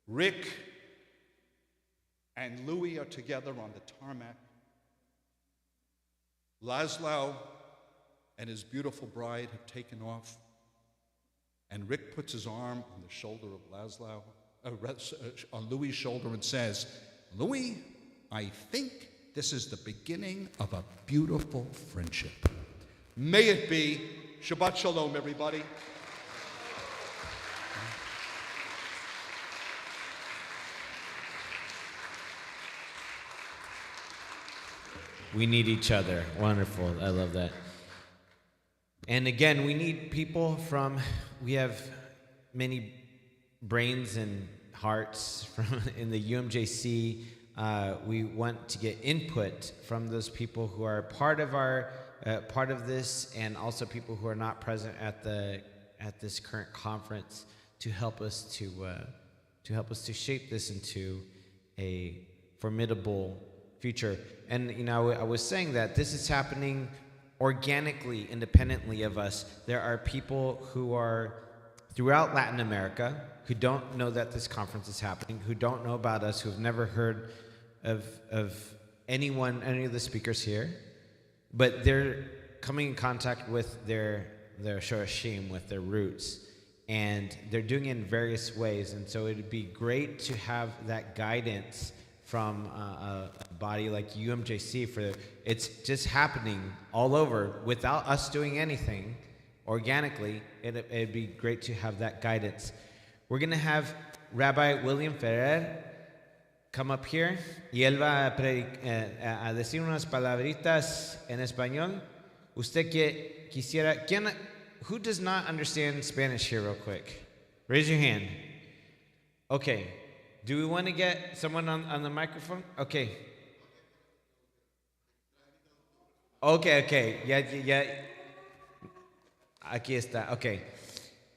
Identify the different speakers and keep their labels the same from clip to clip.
Speaker 1: Rick and Louis are together on the tarmac. Laszlo and his beautiful bride have taken off. And Rick puts his arm on the shoulder of on Louis' shoulder and says, Louis, I think this is the beginning of a beautiful friendship. May it be. Shabbat Shalom, everybody.
Speaker 2: We need each other. Wonderful. I love that. And again, we need people we have many brains and hearts in the UMJC. We want to get input from those people who are part of this, and also people who are not present at this current conference to help us to shape this into a formidable future. And I was saying that this is happening organically, independently of us. There are people who are throughout Latin America who don't know that this conference is happening, who don't know about us, who have never heard of any of the speakers here, but they're coming in contact with their shorashim, with their roots, and they're doing it in various ways. And so it'd be great to have that guidance from a body like UMJC. It's just happening all over without us doing anything organically. It'd be great to have that guidance. We're going to have Rabbi William Ferrer come up here, y él va a decir unas palabritas en español. Usted quisiera, who does not understand Spanish here real quick? Raise your hand. Okay. Do we want to get someone on the microphone? Okay. Okay. Ya. Aquí está. Okay.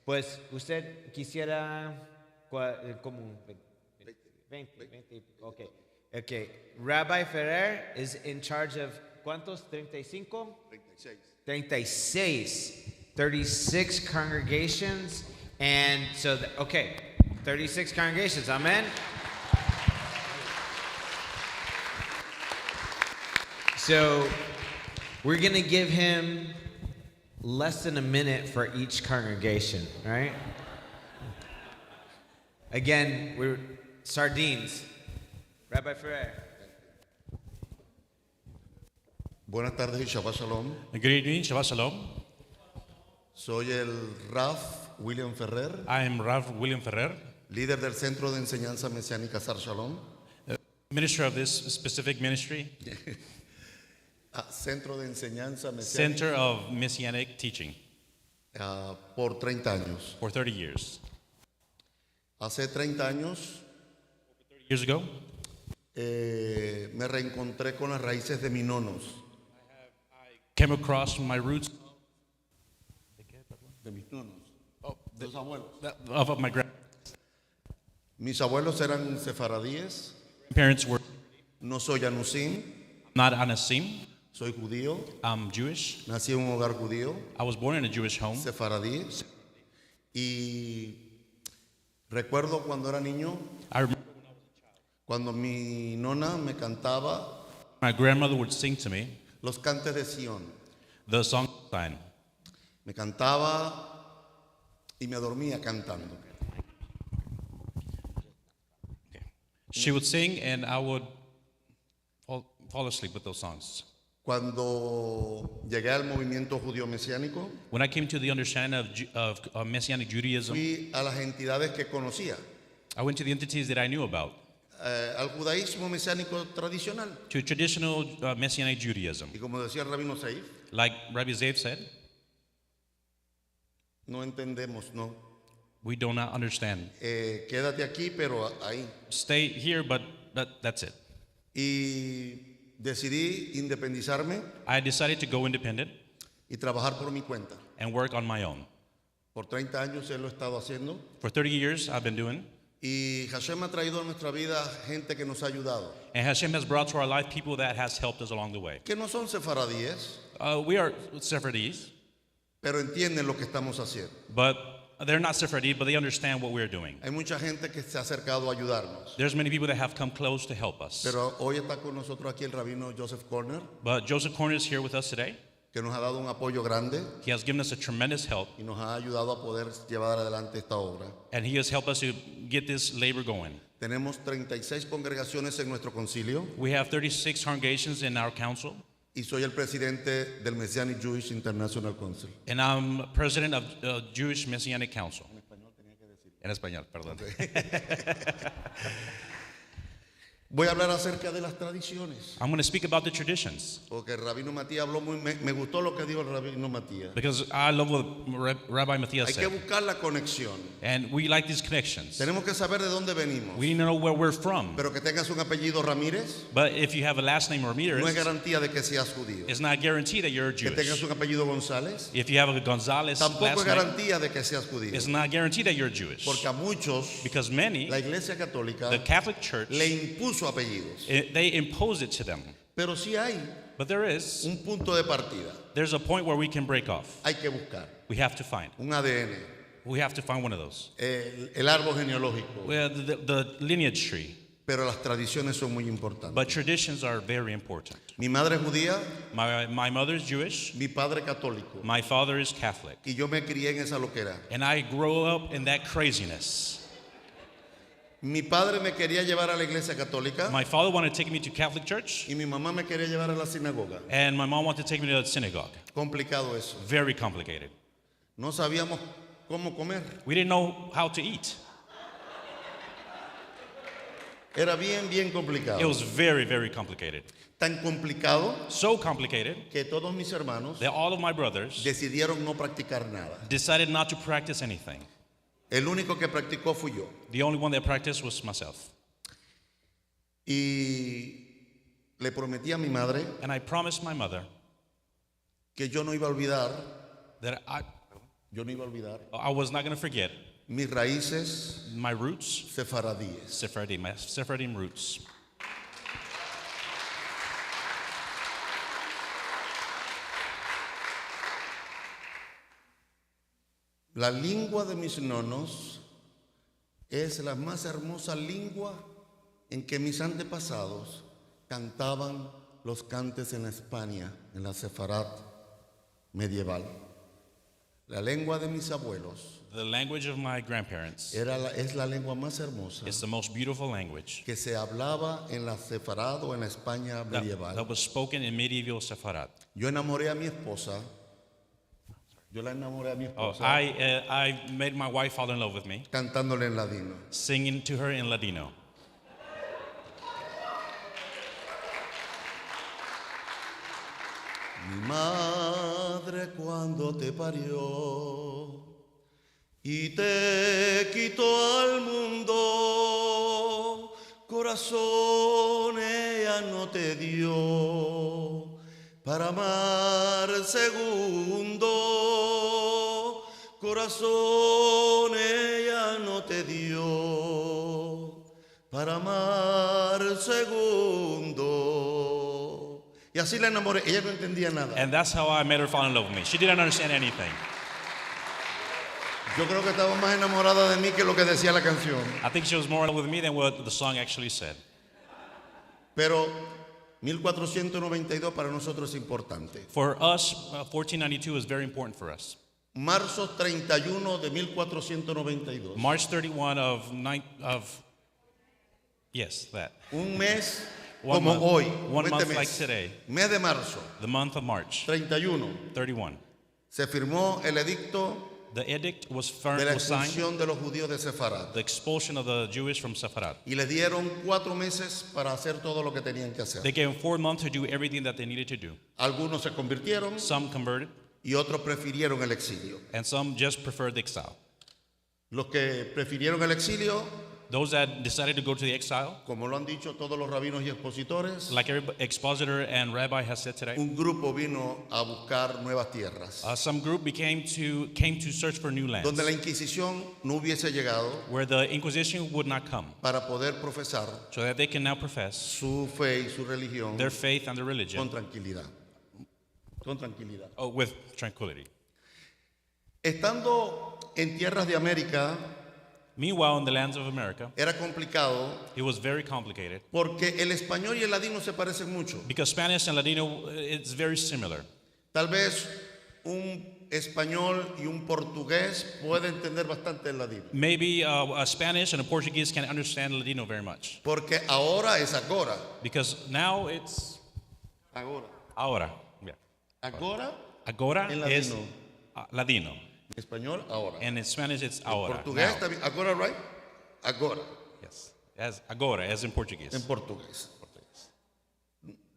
Speaker 2: Pues usted quisiera como 20. Okay. Rabbi Ferrer is in charge of ¿cuántos? 35? 36 congregations. And so, 36 congregations, amen? So we're going to give him less than a minute for each congregation, right? Again, we're sardines. Rabbi Ferrer.
Speaker 3: Buenas tardes y Shabbat Shalom.
Speaker 4: Good evening, Shabbat Shalom.
Speaker 3: Soy el Rav William Ferrer,
Speaker 4: I am Rav William Ferrer,
Speaker 3: líder del Centro de Enseñanza Mesiánica Sar Shalom.
Speaker 4: minister of this specific ministry,
Speaker 3: Centro de Enseñanza Mesiánica
Speaker 4: Center of Messianic Teaching,
Speaker 3: por 30 años.
Speaker 4: for 30 years.
Speaker 3: Hace 30 años
Speaker 4: 30 years ago,
Speaker 3: me reencontré con las raíces de mis nonos.
Speaker 4: came across my roots
Speaker 3: De mis nonos. De los abuelos.
Speaker 4: of my
Speaker 3: Mis abuelos eran sefaradíes.
Speaker 4: grandparents were
Speaker 3: No soy anusim,
Speaker 4: not Anasim.
Speaker 3: soy judío.
Speaker 4: I'm Jewish.
Speaker 3: Nací en un hogar judío,
Speaker 4: I was born in a Jewish home.
Speaker 3: sefaradí. Y recuerdo cuando era niño,
Speaker 4: I remember
Speaker 3: cuando mi nona me cantaba
Speaker 4: my grandmother would sing to me
Speaker 3: los cantes de Sion.
Speaker 4: the song sign.
Speaker 3: Me cantaba y me dormía cantando.
Speaker 4: She would sing and I would fall asleep with those songs.
Speaker 3: Cuando llegué al movimiento judío mesiánico,
Speaker 4: When I came to the understanding of Messianic Judaism,
Speaker 3: fui a las entidades que conocía,
Speaker 4: I went to the entities that I knew about,
Speaker 3: al judaísmo mesiánico tradicional.
Speaker 4: to traditional Messianic Judaism.
Speaker 3: Y como decía el rabino Seif,
Speaker 4: Like Rabbi Zev said,
Speaker 3: no entendemos, no.
Speaker 4: we do not understand.
Speaker 3: Quédate aquí, pero ahí.
Speaker 4: Stay here, but that's it.
Speaker 3: Y decidí independizarme
Speaker 4: I decided to go independent
Speaker 3: y trabajar por mi cuenta.
Speaker 4: and work on my own.
Speaker 3: Por 30 años él lo he estado haciendo.
Speaker 4: For 30 years, I've been doing,
Speaker 3: Y Hashem ha traído a nuestra vida gente que nos ha ayudado.
Speaker 4: and Hashem has brought to our life people that has helped us along the way.
Speaker 3: Que no son sefaradíes,
Speaker 4: We are Sephardi's,
Speaker 3: pero entienden lo que estamos haciendo.
Speaker 4: but they're not Sephardi, but they understand what we're doing.
Speaker 3: Hay mucha gente que se ha acercado a ayudarnos.
Speaker 4: There's many people that have come close to help us.
Speaker 3: Pero hoy está con nosotros aquí el rabino Joseph Corner,
Speaker 4: But Joseph Corner is here with us today.
Speaker 3: que nos ha dado un apoyo grande
Speaker 4: He has given us a tremendous help,
Speaker 3: y nos ha ayudado a poder llevar adelante esta obra.
Speaker 4: and he has helped us to get this labor going.
Speaker 3: Tenemos 36 congregaciones en nuestro concilio
Speaker 4: We have 36 congregations in our council,
Speaker 3: y soy el presidente del Messianic Jewish International Council.
Speaker 4: and I'm president of Jewish Messianic Council. En español, perdón.
Speaker 3: Voy a hablar acerca de las tradiciones,
Speaker 4: I'm going to speak about the traditions
Speaker 3: porque el rabino Matías habló me gustó lo que dijo el rabino Matías.
Speaker 4: because I love what Rabbi Matthias
Speaker 3: Hay que
Speaker 4: said,
Speaker 3: buscar la conexión.
Speaker 4: and we like these connections.
Speaker 3: Tenemos que saber de dónde venimos.
Speaker 4: We need to know where we're from.
Speaker 3: Pero que tengas un apellido Ramírez
Speaker 4: But if you have a last name
Speaker 3: no es
Speaker 4: Ramirez,
Speaker 3: garantía de que seas judío.
Speaker 4: it's not guaranteed that you're
Speaker 3: Que tengas
Speaker 4: Jewish.
Speaker 3: un apellido González
Speaker 4: If you have a Gonzalez
Speaker 3: tampoco es
Speaker 4: last name,
Speaker 3: garantía de que seas judío.
Speaker 4: it's not guaranteed that you're Jewish.
Speaker 3: Porque a muchos
Speaker 4: Because many,
Speaker 3: la Iglesia Católica
Speaker 4: the Catholic Church,
Speaker 3: le impuso apellidos.
Speaker 4: they impose it to them.
Speaker 3: Pero sí hay
Speaker 4: But there is,
Speaker 3: un punto de partida.
Speaker 4: there's a point where we can break off.
Speaker 3: Hay que buscar
Speaker 4: We have to find.
Speaker 3: un ADN,
Speaker 4: We have to find one of those.
Speaker 3: el árbol genealógico.
Speaker 4: Well, the lineage tree.
Speaker 3: Pero las tradiciones son muy importantes.
Speaker 4: But traditions are very important.
Speaker 3: Mi madre es judía,
Speaker 4: My mother is Jewish.
Speaker 3: mi padre católico.
Speaker 4: My father is Catholic.
Speaker 3: Y yo me crié en esa loquera.
Speaker 4: And I grew up in that craziness.
Speaker 3: Mi padre me quería llevar a la iglesia católica
Speaker 4: My father wanted to take me to Catholic church,
Speaker 3: y mi mamá me quería llevar a la sinagoga.
Speaker 4: and my mom wanted to take me to the synagogue.
Speaker 3: Complicado eso.
Speaker 4: Very complicated.
Speaker 3: No sabíamos cómo comer.
Speaker 4: We didn't know how to eat.
Speaker 3: Era bien complicado.
Speaker 4: It was very, very complicated.
Speaker 3: Tan complicado
Speaker 4: So complicated
Speaker 3: que todos mis hermanos
Speaker 4: that all of my brothers
Speaker 3: decidieron no practicar nada.
Speaker 4: decided not to practice anything.
Speaker 3: El único que practicó fui yo.
Speaker 4: The only one that practiced was myself.
Speaker 3: Y le prometí a mi madre
Speaker 4: And I promised my mother
Speaker 3: que yo no iba a olvidar,
Speaker 4: that I was not going to forget
Speaker 3: mis raíces
Speaker 4: my roots,
Speaker 3: sefaradíes.
Speaker 4: my Sephardim roots.
Speaker 3: La lengua de mis nonos es la más hermosa lengua en que mis antepasados cantaban los cantes en España, en la Sefarad medieval. La lengua de mis abuelos
Speaker 4: The language of my grandparents
Speaker 3: es la lengua más hermosa
Speaker 4: is the most beautiful language
Speaker 3: que se hablaba en la Sefarad o en la España medieval.
Speaker 4: that was spoken in medieval Sepharad.
Speaker 3: Yo enamoré a mi esposa. Yo la enamoré a mi esposa
Speaker 4: I made my wife fall in love with me,
Speaker 3: cantándole en ladino.
Speaker 4: singing to her in Ladino.
Speaker 3: Mi madre cuando te parió y te quitó al mundo, corazón ella no te dio para amar segundo, corazón ella no te dio para amar segundo. Y así la enamoré. Ella no entendía nada.
Speaker 4: And that's how I made her fall in love with me. She didn't understand anything.
Speaker 3: Yo creo que estaba más enamorada de mí que lo que decía la canción.
Speaker 4: I think she was more in love with me than what the song actually said.
Speaker 3: Pero 1492 para nosotros es importante.
Speaker 4: For us, 1492 is very important for us.
Speaker 3: Marzo 31 de 1492.
Speaker 4: March 31 yes, that.
Speaker 3: Un mes
Speaker 4: One
Speaker 3: como
Speaker 4: month.
Speaker 3: hoy.
Speaker 4: One
Speaker 3: este
Speaker 4: month
Speaker 3: mes.
Speaker 4: like today.
Speaker 3: Mes de marzo
Speaker 4: The month of March
Speaker 3: 31.
Speaker 4: 31.
Speaker 3: Se firmó el edicto
Speaker 4: The edict was
Speaker 3: de la
Speaker 4: signed,
Speaker 3: expulsión de los judíos de Sefarad.
Speaker 4: the expulsion of the Jewish from Sepharad.
Speaker 3: Y les dieron 4 meses para hacer todo lo que tenían que hacer.
Speaker 4: They gave them 4 months to do everything that they needed to do.
Speaker 3: Algunos se convirtieron
Speaker 4: Some converted,
Speaker 3: y otros prefirieron el exilio.
Speaker 4: and some just preferred the exile.
Speaker 3: Los que prefirieron el exilio,
Speaker 4: Those that decided to go to the exile,
Speaker 3: como lo han dicho todos los rabinos y expositores,
Speaker 4: like every expositor and rabbi has said today,
Speaker 3: un grupo vino a buscar nuevas tierras,
Speaker 4: some group came to search for new lands,
Speaker 3: donde la Inquisición no hubiese llegado
Speaker 4: where the Inquisition would not come,
Speaker 3: para poder profesar
Speaker 4: so that they can now profess
Speaker 3: su fe y su religión
Speaker 4: their faith and their religion
Speaker 3: con tranquilidad. Con tranquilidad.
Speaker 4: with tranquility.
Speaker 3: Estando en tierras de América,
Speaker 4: Meanwhile, in the lands of America,
Speaker 3: era complicado
Speaker 4: it was very complicated
Speaker 3: porque el español y el ladino se parecen mucho.
Speaker 4: because Spanish and Ladino, it's very similar.
Speaker 3: Tal vez un español y un portugués pueden entender bastante el ladino.
Speaker 4: Maybe a Spanish and a Portuguese can understand Ladino very much
Speaker 3: Porque ahora es agora.
Speaker 4: because now it's
Speaker 3: Agora.
Speaker 4: ahora. Yeah.
Speaker 3: Agora,
Speaker 4: Agora
Speaker 3: En
Speaker 4: is
Speaker 3: Ladino.
Speaker 4: Ladino,
Speaker 3: en español, ahora.
Speaker 4: and in Spanish it's
Speaker 3: En
Speaker 4: ahora.
Speaker 3: portugués
Speaker 4: now.
Speaker 3: también. Agora, right? Agora.
Speaker 4: Yes, as agora, as in Portuguese.
Speaker 3: En portugués.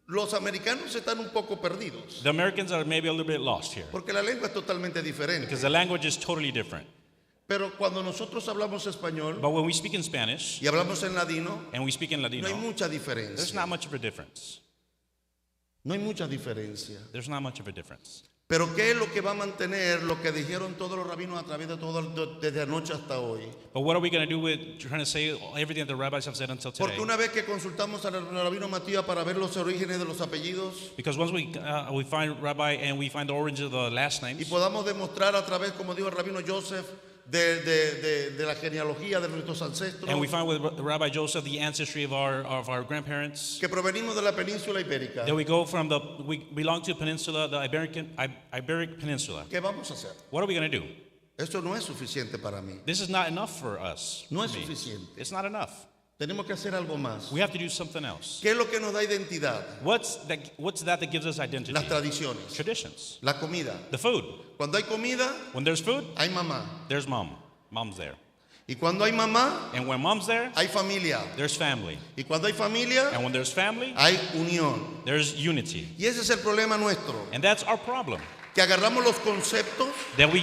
Speaker 3: Los americanos están un poco perdidos
Speaker 4: The Americans are maybe a little bit lost here
Speaker 3: porque la lengua es totalmente diferente.
Speaker 4: because the language is totally different.
Speaker 3: Pero cuando nosotros hablamos español
Speaker 4: But when we speak in Spanish
Speaker 3: y hablamos en ladino,
Speaker 4: and we speak in
Speaker 3: no hay
Speaker 4: Ladino,
Speaker 3: mucha
Speaker 4: there's
Speaker 3: diferencia.
Speaker 4: not much of a difference.
Speaker 3: No hay mucha diferencia.
Speaker 4: There's not much of a difference.
Speaker 3: Pero ¿qué es lo que va a mantener lo que dijeron todos los rabinos a través de desde anoche hasta hoy?
Speaker 4: But what are we going to do with trying to say everything that the rabbis have said until today?
Speaker 3: Porque una vez que consultamos al rabino Matías para ver los orígenes de los apellidos
Speaker 4: Because once we find Rabbi and we find the origin of the last
Speaker 3: y
Speaker 4: names,
Speaker 3: podamos demostrar a través, como dijo el rabino Joseph, de la genealogía de nuestros ancestros,
Speaker 4: and we find with Rabbi Joseph the ancestry of our grandparents,
Speaker 3: que provenimos de la península ibérica,
Speaker 4: that we go from we belong to the Iberic Peninsula.
Speaker 3: ¿qué vamos a hacer?
Speaker 4: What are we going to do?
Speaker 3: Esto no es suficiente para mí.
Speaker 4: This is not enough for us.
Speaker 3: No es
Speaker 4: for me.
Speaker 3: suficiente.
Speaker 4: It's not enough.
Speaker 3: Tenemos que hacer algo más.
Speaker 4: We have to do something else.
Speaker 3: ¿Qué es lo que nos da identidad?
Speaker 4: What's that gives us identity?
Speaker 3: Las tradiciones,
Speaker 4: Traditions.
Speaker 3: la comida.
Speaker 4: The food.
Speaker 3: Cuando hay comida,
Speaker 4: When there's food,
Speaker 3: hay mamá.
Speaker 4: there's mom. Mom's there.
Speaker 3: Y cuando hay mamá,
Speaker 4: And when mom's there,
Speaker 3: hay familia.
Speaker 4: there's family.
Speaker 3: Y cuando hay familia,
Speaker 4: And when there's family,
Speaker 3: hay unión.
Speaker 4: there's unity.
Speaker 3: Y ese es el problema nuestro.
Speaker 4: And that's our problem.
Speaker 3: Que agarramos los conceptos
Speaker 4: That we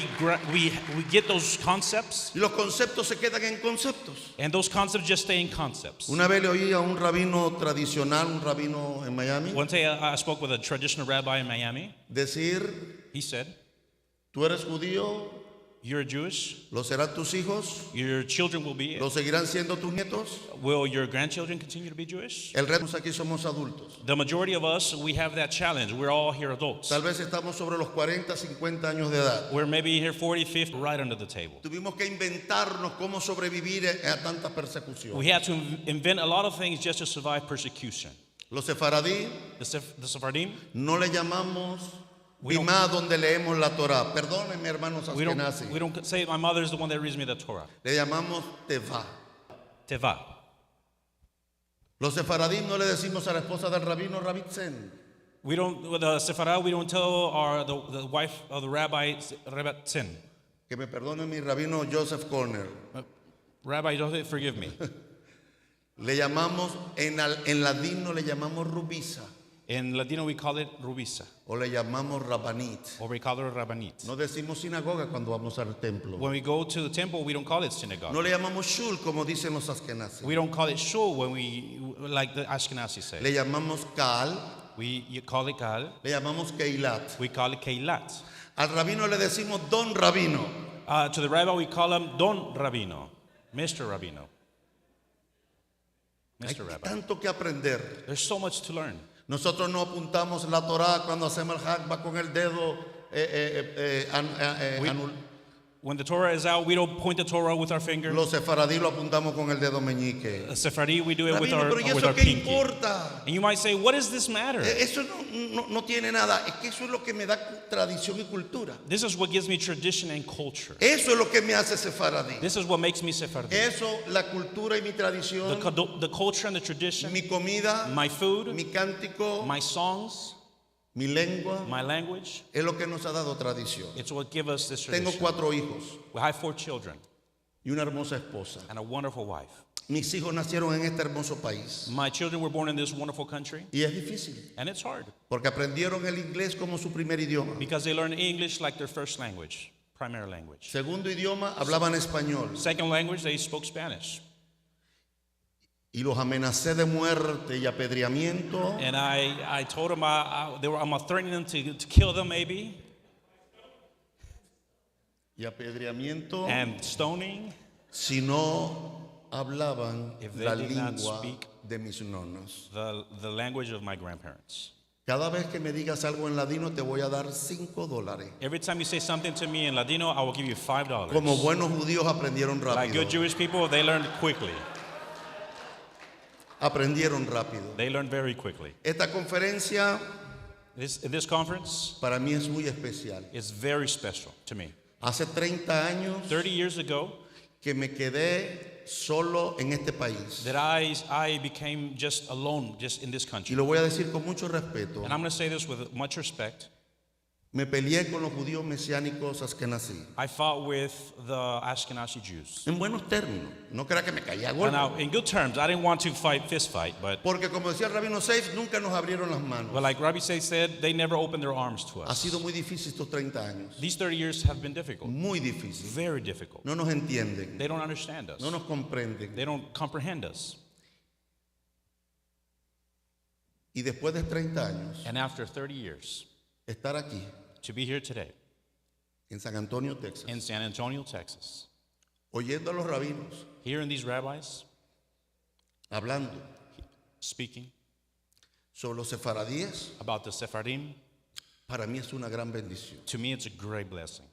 Speaker 4: get those concepts,
Speaker 3: y los conceptos se quedan en conceptos.
Speaker 4: and those concepts just stay in concepts.
Speaker 3: Una vez le oí a un rabino tradicional, un rabino en Miami,
Speaker 4: One day I spoke with a traditional rabbi in Miami.
Speaker 3: decir,
Speaker 4: He said,
Speaker 3: tú eres judío,
Speaker 4: you're Jewish,
Speaker 3: lo serán tus hijos,
Speaker 4: your children will be.
Speaker 3: lo seguirán siendo tus nietos.
Speaker 4: Will your grandchildren continue to be Jewish?
Speaker 3: El resto aquí somos adultos.
Speaker 4: The majority of us, we have that challenge. We're all here adults.
Speaker 3: Tal vez estamos sobre los 40, 50 años de edad.
Speaker 4: We're maybe here 40, 50, right under the table.
Speaker 3: Tuvimos que inventarnos cómo sobrevivir a tanta persecución.
Speaker 4: We had to invent a lot of things just to survive persecution.
Speaker 3: Los sefaradí
Speaker 4: The Sephardim,
Speaker 3: no le llamamos
Speaker 4: We don't-
Speaker 3: Bimá donde leemos la Torah. Perdónenme, hermanos
Speaker 4: we
Speaker 3: askenazis.
Speaker 4: don't say my mother is the one that reads me the Torah.
Speaker 3: Le llamamos Tevá.
Speaker 4: Teva.
Speaker 3: Los sefaradí no le decimos a la esposa del rabino Rabitzen.
Speaker 4: We don't, with the Sepharah, we don't tell the wife of the rabbi, Rabbi Tzin.
Speaker 3: Que me perdone mi rabino Joseph Corner.
Speaker 4: Rabbi, don't forgive me.
Speaker 3: Le llamamos, en ladino le llamamos Rubisa
Speaker 4: In Ladino, we call it Rubisa,
Speaker 3: o le llamamos Rabanit.
Speaker 4: or we call it Rabbanit.
Speaker 3: No decimos sinagoga cuando vamos al templo.
Speaker 4: When we go to the temple, we don't call it synagogue.
Speaker 3: No le llamamos shul como dicen los askenazis.
Speaker 4: We don't call it shul when like the Ashkenazi say.
Speaker 3: Le llamamos Kaal,
Speaker 4: You call it Kal,
Speaker 3: le llamamos Keilat.
Speaker 4: we call it Keilat.
Speaker 3: Al rabino le decimos Don Rabino.
Speaker 4: To the rabbi, we call him Don Rabino, Mr. Rabino.
Speaker 3: Hay
Speaker 4: Mr. Rabbi.
Speaker 3: tanto que aprender.
Speaker 4: There's so much to learn.
Speaker 3: Nosotros no apuntamos la Torah cuando hacemos el hakba con el dedo
Speaker 4: When the Torah is out, we don't point the Torah with our finger.
Speaker 3: Los sefaradí lo apuntamos con el dedo meñique.
Speaker 4: Sephardi, we do it with
Speaker 3: Rabino,
Speaker 4: our,
Speaker 3: pero ¿y
Speaker 4: with
Speaker 3: eso
Speaker 4: our
Speaker 3: qué
Speaker 4: pinky.
Speaker 3: importa?
Speaker 4: And you might say, what does this matter?
Speaker 3: Eso no tiene nada. Es que eso es lo que me da tradición y cultura.
Speaker 4: This is what gives me tradition and culture.
Speaker 3: Eso es lo que me hace sefaradí.
Speaker 4: This is what makes me Sephardi.
Speaker 3: Eso, la cultura y mi tradición,
Speaker 4: The culture and the tradition,
Speaker 3: mi comida,
Speaker 4: my food,
Speaker 3: mi cántico,
Speaker 4: my songs,
Speaker 3: mi lengua,
Speaker 4: my language,
Speaker 3: es lo que nos ha dado tradición.
Speaker 4: it's what gives us this
Speaker 3: Tengo
Speaker 4: tradition.
Speaker 3: 4 hijos
Speaker 4: We have 4 children
Speaker 3: y una hermosa esposa.
Speaker 4: and a wonderful wife.
Speaker 3: Mis hijos nacieron en este hermoso país.
Speaker 4: My children were born in this wonderful country,
Speaker 3: Y es difícil,
Speaker 4: and it's hard
Speaker 3: porque aprendieron el inglés como su primer idioma.
Speaker 4: because they learn English like their first language, primary language.
Speaker 3: Segundo idioma, hablaban español.
Speaker 4: Second language, they spoke Spanish.
Speaker 3: Y los amenacé de muerte y apedreamiento.
Speaker 4: And I told them I'm threatening them to kill them maybe,
Speaker 3: Y apedreamiento
Speaker 4: and stoning
Speaker 3: si no hablaban
Speaker 4: If they
Speaker 3: la
Speaker 4: did not
Speaker 3: lengua
Speaker 4: speak
Speaker 3: de mis nonos.
Speaker 4: the language of my grandparents.
Speaker 3: Cada vez que me digas algo en ladino te voy a dar $5.
Speaker 4: Every time you say something to me in Ladino, I will give you $5.
Speaker 3: Como buenos judíos aprendieron
Speaker 4: Like
Speaker 3: rápido.
Speaker 4: good Jewish people, they learn quickly.
Speaker 3: Aprendieron rápido.
Speaker 4: They learn very quickly.
Speaker 3: Esta conferencia
Speaker 4: This conference
Speaker 3: para mí es muy especial.
Speaker 4: is very special to me.
Speaker 3: Hace 30 años
Speaker 4: 30 years ago,
Speaker 3: que me quedé solo en este país.
Speaker 4: that I became just alone, just in this
Speaker 3: Y
Speaker 4: country.
Speaker 3: lo voy a decir con mucho respeto.
Speaker 4: And I'm going to say this with much respect.
Speaker 3: Me peleé con los judíos mesiánicos askenazí.
Speaker 4: I fought with the Ashkenazi Jews.
Speaker 3: En buenos términos. No crea que me caía
Speaker 4: And
Speaker 3: gordo.
Speaker 4: now, in good terms, I didn't want to fist fight, but
Speaker 3: Porque como decía el rabino Seif, nunca nos abrieron las manos.
Speaker 4: like Rabbi Say said, they never opened their arms to
Speaker 3: Ha
Speaker 4: us.
Speaker 3: sido muy difícil estos 30 años.
Speaker 4: These 30 years have been difficult,
Speaker 3: Muy difícil.
Speaker 4: very difficult.
Speaker 3: No nos entienden.
Speaker 4: They don't understand us.
Speaker 3: No nos comprenden.
Speaker 4: They don't comprehend us.
Speaker 3: Y después de 30 años,
Speaker 4: And after 30 years,
Speaker 3: estar aquí,
Speaker 4: to be here today
Speaker 3: en San Antonio, Texas,
Speaker 4: in San Antonio, Texas,
Speaker 3: oyendo a los rabinos
Speaker 4: hearing these rabbis
Speaker 3: hablando
Speaker 4: speaking
Speaker 3: sobre los sefaradíes,
Speaker 4: about the Sephardim,
Speaker 3: para mí es una gran bendición.
Speaker 4: to me it's a great blessing.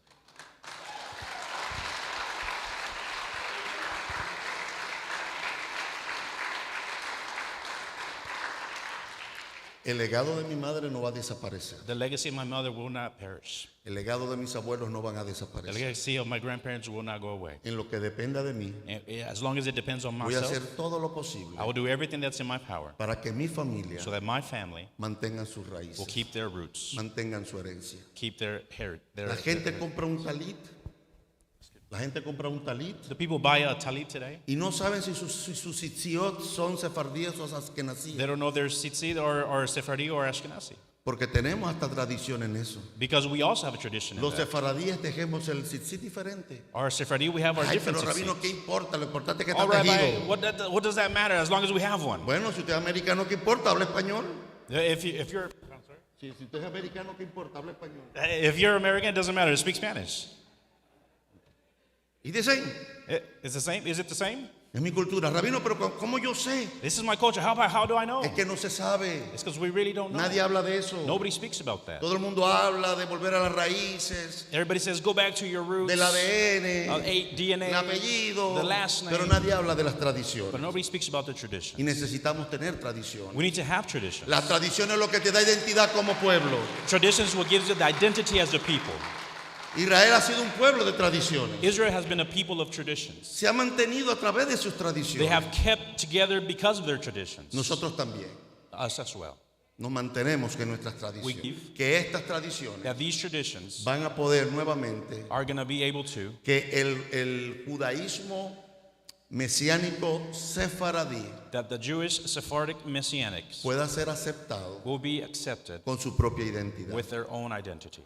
Speaker 3: El legado de mi madre no va a desaparecer.
Speaker 4: The legacy of my mother will not perish.
Speaker 3: El legado de mis abuelos no van a
Speaker 4: The
Speaker 3: desaparecer.
Speaker 4: legacy of my grandparents will not go away.
Speaker 3: En lo que dependa de mí,
Speaker 4: And as long as it depends on
Speaker 3: voy a hacer
Speaker 4: myself,
Speaker 3: todo lo posible
Speaker 4: I will do everything that's in my power
Speaker 3: para que mi familia
Speaker 4: so that my family
Speaker 3: mantengan sus
Speaker 4: will
Speaker 3: raíces,
Speaker 4: keep their roots,
Speaker 3: mantengan su herencia.
Speaker 4: keep their
Speaker 3: La gente compra un talit, la gente compra un talit
Speaker 4: The people buy a talit today.
Speaker 3: y no saben si sus tzitziot son sefardíes o askenazíes,
Speaker 4: They don't know they're Tzitzit or Sephardi or Ashkenazi.
Speaker 3: porque tenemos hasta tradición en eso.
Speaker 4: Because we also have a tradition in
Speaker 3: Los
Speaker 4: that.
Speaker 3: sefaradíes tejemos el tzitzit diferente.
Speaker 4: Our Sephardi, we have our
Speaker 3: Ay,
Speaker 4: different
Speaker 3: pero rabino, ¿qué
Speaker 4: tzitzit.
Speaker 3: importa? Lo importante es que
Speaker 4: Oh,
Speaker 3: está
Speaker 4: Rabbi,
Speaker 3: tejido.
Speaker 4: what does that matter as long as we have one?
Speaker 3: Bueno, si usted es americano, ¿qué importa? Habla español.
Speaker 4: If you're
Speaker 3: Si usted es americano, ¿qué importa? Habla español.
Speaker 4: if you're American, it doesn't matter. Speak Spanish.
Speaker 3: Y dicen,
Speaker 4: It's the same. Is it the same?
Speaker 3: es mi cultura. Rabino, pero ¿cómo yo sé?
Speaker 4: This is my culture. How do I know?
Speaker 3: Es que no se sabe.
Speaker 4: It's because we really don't know.
Speaker 3: Nadie habla de eso.
Speaker 4: Nobody speaks about that.
Speaker 3: Todo el mundo habla de volver a las raíces,
Speaker 4: Everybody says go back to your roots,
Speaker 3: del ADN,
Speaker 4: DNA,
Speaker 3: el apellido,
Speaker 4: the last name,
Speaker 3: pero nadie habla de las
Speaker 4: but
Speaker 3: tradiciones.
Speaker 4: nobody speaks about the
Speaker 3: Y
Speaker 4: tradition.
Speaker 3: necesitamos tener tradiciones.
Speaker 4: We need to have traditions.
Speaker 3: Las tradiciones es lo que te da identidad como pueblo.
Speaker 4: Traditions will give you the identity as a people.
Speaker 3: Israel ha sido un pueblo de tradiciones.
Speaker 4: Israel has been a people of traditions.
Speaker 3: Se ha mantenido a través de sus
Speaker 4: They
Speaker 3: tradiciones.
Speaker 4: have kept together because of their traditions.
Speaker 3: Nosotros también
Speaker 4: Us as well.
Speaker 3: nos mantenemos que nuestras
Speaker 4: We
Speaker 3: tradiciones,
Speaker 4: give.
Speaker 3: que estas tradiciones
Speaker 4: That these traditions
Speaker 3: van a poder nuevamente,
Speaker 4: are going to be able to,
Speaker 3: que el judaísmo mesiánico sefaradí
Speaker 4: that the Jewish Sephardic Messianics
Speaker 3: pueda ser aceptado
Speaker 4: will be accepted
Speaker 3: con su propia identidad.
Speaker 4: with their own identity.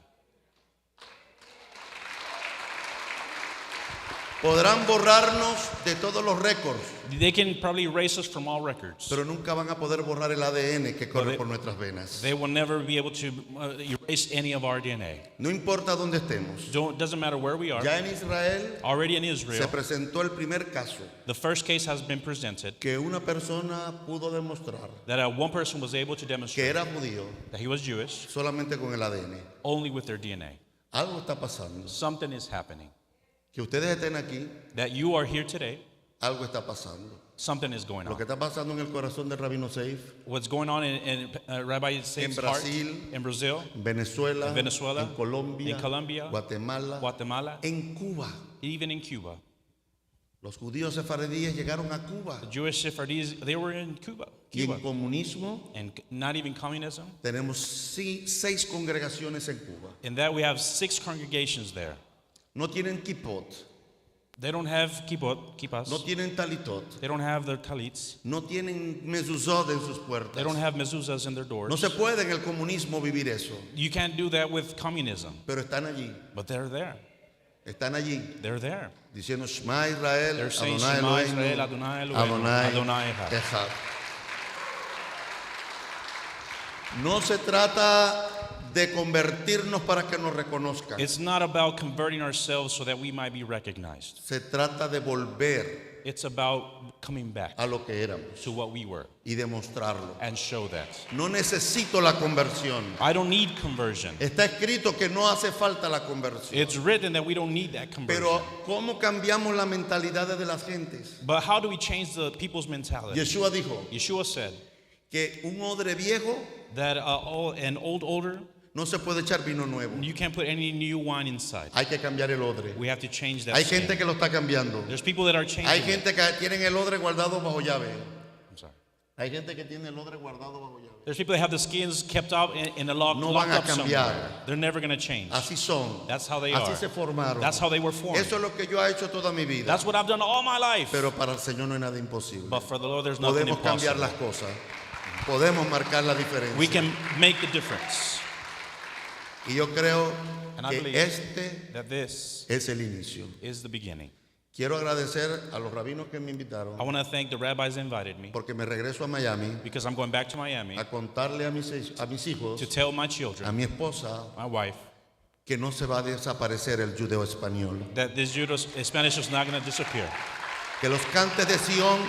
Speaker 3: Podrán borrarnos de todos los récords,
Speaker 4: They can probably erase us from all records.
Speaker 3: pero nunca van a poder borrar el ADN que corre
Speaker 4: they-
Speaker 3: por nuestras venas.
Speaker 4: They will never be able to erase any of our DNA.
Speaker 3: No importa dónde estemos.
Speaker 4: Doesn't matter where we are.
Speaker 3: Ya en Israel
Speaker 4: Already in
Speaker 3: se
Speaker 4: Israel,
Speaker 3: presentó el primer caso
Speaker 4: the first case has been presented
Speaker 3: que una persona pudo demostrar
Speaker 4: that one person was able to
Speaker 3: que
Speaker 4: demonstrate
Speaker 3: era judío
Speaker 4: that he was Jewish
Speaker 3: solamente con el ADN.
Speaker 4: only with their DNA.
Speaker 3: Algo está pasando.
Speaker 4: Something is happening.
Speaker 3: Que ustedes estén aquí,
Speaker 4: That you are here today,
Speaker 3: algo está pasando.
Speaker 4: something is going
Speaker 3: Lo que
Speaker 4: on.
Speaker 3: está pasando en el corazón del rabino Seif,
Speaker 4: What's going on in Rabbi Saif's heart
Speaker 3: Brasil,
Speaker 4: in Brazil,
Speaker 3: en Venezuela,
Speaker 4: En Venezuela,
Speaker 3: en Colombia,
Speaker 4: en Colombia,
Speaker 3: Guatemala,
Speaker 4: Guatemala,
Speaker 3: en Cuba.
Speaker 4: even in Cuba.
Speaker 3: Los judíos sefaradíes llegaron a Cuba.
Speaker 4: The Jewish Sephardis, they were in Cuba.
Speaker 3: Y en comunismo
Speaker 4: And not even communism.
Speaker 3: tenemos 6 congregaciones en Cuba.
Speaker 4: In that we have 6 congregations there.
Speaker 3: No tienen kippot,
Speaker 4: They don't have kippas.
Speaker 3: no tienen talitot,
Speaker 4: They don't have their talits.
Speaker 3: no tienen mezuzot en sus
Speaker 4: They
Speaker 3: puertas.
Speaker 4: don't have mezuzahs in their doors.
Speaker 3: No se puede en el comunismo vivir eso,
Speaker 4: You can't do that with communism.
Speaker 3: pero están allí,
Speaker 4: But they're there.
Speaker 3: están allí,
Speaker 4: They're there.
Speaker 3: diciendo Shema Israel,
Speaker 4: They're saying
Speaker 3: Adonai
Speaker 4: Shema
Speaker 3: Eloheinu,
Speaker 4: Israel, Adonai Eloheinu,
Speaker 3: Adonai
Speaker 4: Adonai Echad.
Speaker 3: Echad. No se trata de convertirnos para que nos reconozcan.
Speaker 4: It's not about converting ourselves so that we might be recognized.
Speaker 3: Se trata de volver
Speaker 4: It's about coming back
Speaker 3: a lo que éramos
Speaker 4: to what we were
Speaker 3: y demostrarlo.
Speaker 4: and show that.
Speaker 3: No necesito la conversión.
Speaker 4: I don't need conversion.
Speaker 3: Está escrito que no hace falta la conversión.
Speaker 4: It's written that we don't need that conversion.
Speaker 3: Pero ¿cómo cambiamos la mentalidad de las gentes?
Speaker 4: But how do we change the people's mentality?
Speaker 3: Yeshua dijo
Speaker 4: Yeshua said
Speaker 3: que un odre viejo
Speaker 4: that an old odor,
Speaker 3: no se puede echar vino nuevo.
Speaker 4: you can't put any new wine inside.
Speaker 3: Hay que cambiar el odre.
Speaker 4: We have to change that.
Speaker 3: Hay
Speaker 4: skin.
Speaker 3: gente que lo está cambiando.
Speaker 4: There's people that are changing.
Speaker 3: Hay
Speaker 4: it.
Speaker 3: gente que tienen el odre guardado bajo llave.
Speaker 4: I'm sorry.
Speaker 3: Hay gente que tiene el odre guardado bajo llave.
Speaker 4: There's people that have the skins kept out in a lock,
Speaker 3: No
Speaker 4: locked
Speaker 3: van a
Speaker 4: up
Speaker 3: cambiar.
Speaker 4: somewhere. They're never going to change.
Speaker 3: Así son.
Speaker 4: That's how they
Speaker 3: Así
Speaker 4: are.
Speaker 3: se formaron.
Speaker 4: That's how they were formed.
Speaker 3: Eso es lo que yo he hecho toda mi vida.
Speaker 4: That's what I've done all my life.
Speaker 3: Pero para el Señor no hay nada imposible.
Speaker 4: But for the Lord, there's nothing
Speaker 3: Podemos cambiar
Speaker 4: impossible.
Speaker 3: las cosas. Podemos marcar la diferencia.
Speaker 4: We can make the difference.
Speaker 3: Y yo creo
Speaker 4: And I
Speaker 3: que
Speaker 4: believe
Speaker 3: este
Speaker 4: that this
Speaker 3: es el inicio.
Speaker 4: is the beginning.
Speaker 3: Quiero agradecer a los rabinos que me invitaron
Speaker 4: I want to thank the rabbis that invited me
Speaker 3: porque me regreso a Miami
Speaker 4: because I'm going back to Miami
Speaker 3: a contarle a mis hijos,
Speaker 4: to tell my
Speaker 3: a
Speaker 4: children,
Speaker 3: mi esposa,
Speaker 4: my wife,
Speaker 3: que no se va a desaparecer el judeo español.
Speaker 4: that this Spanish is not going to disappear.
Speaker 3: Que los cantes de Sion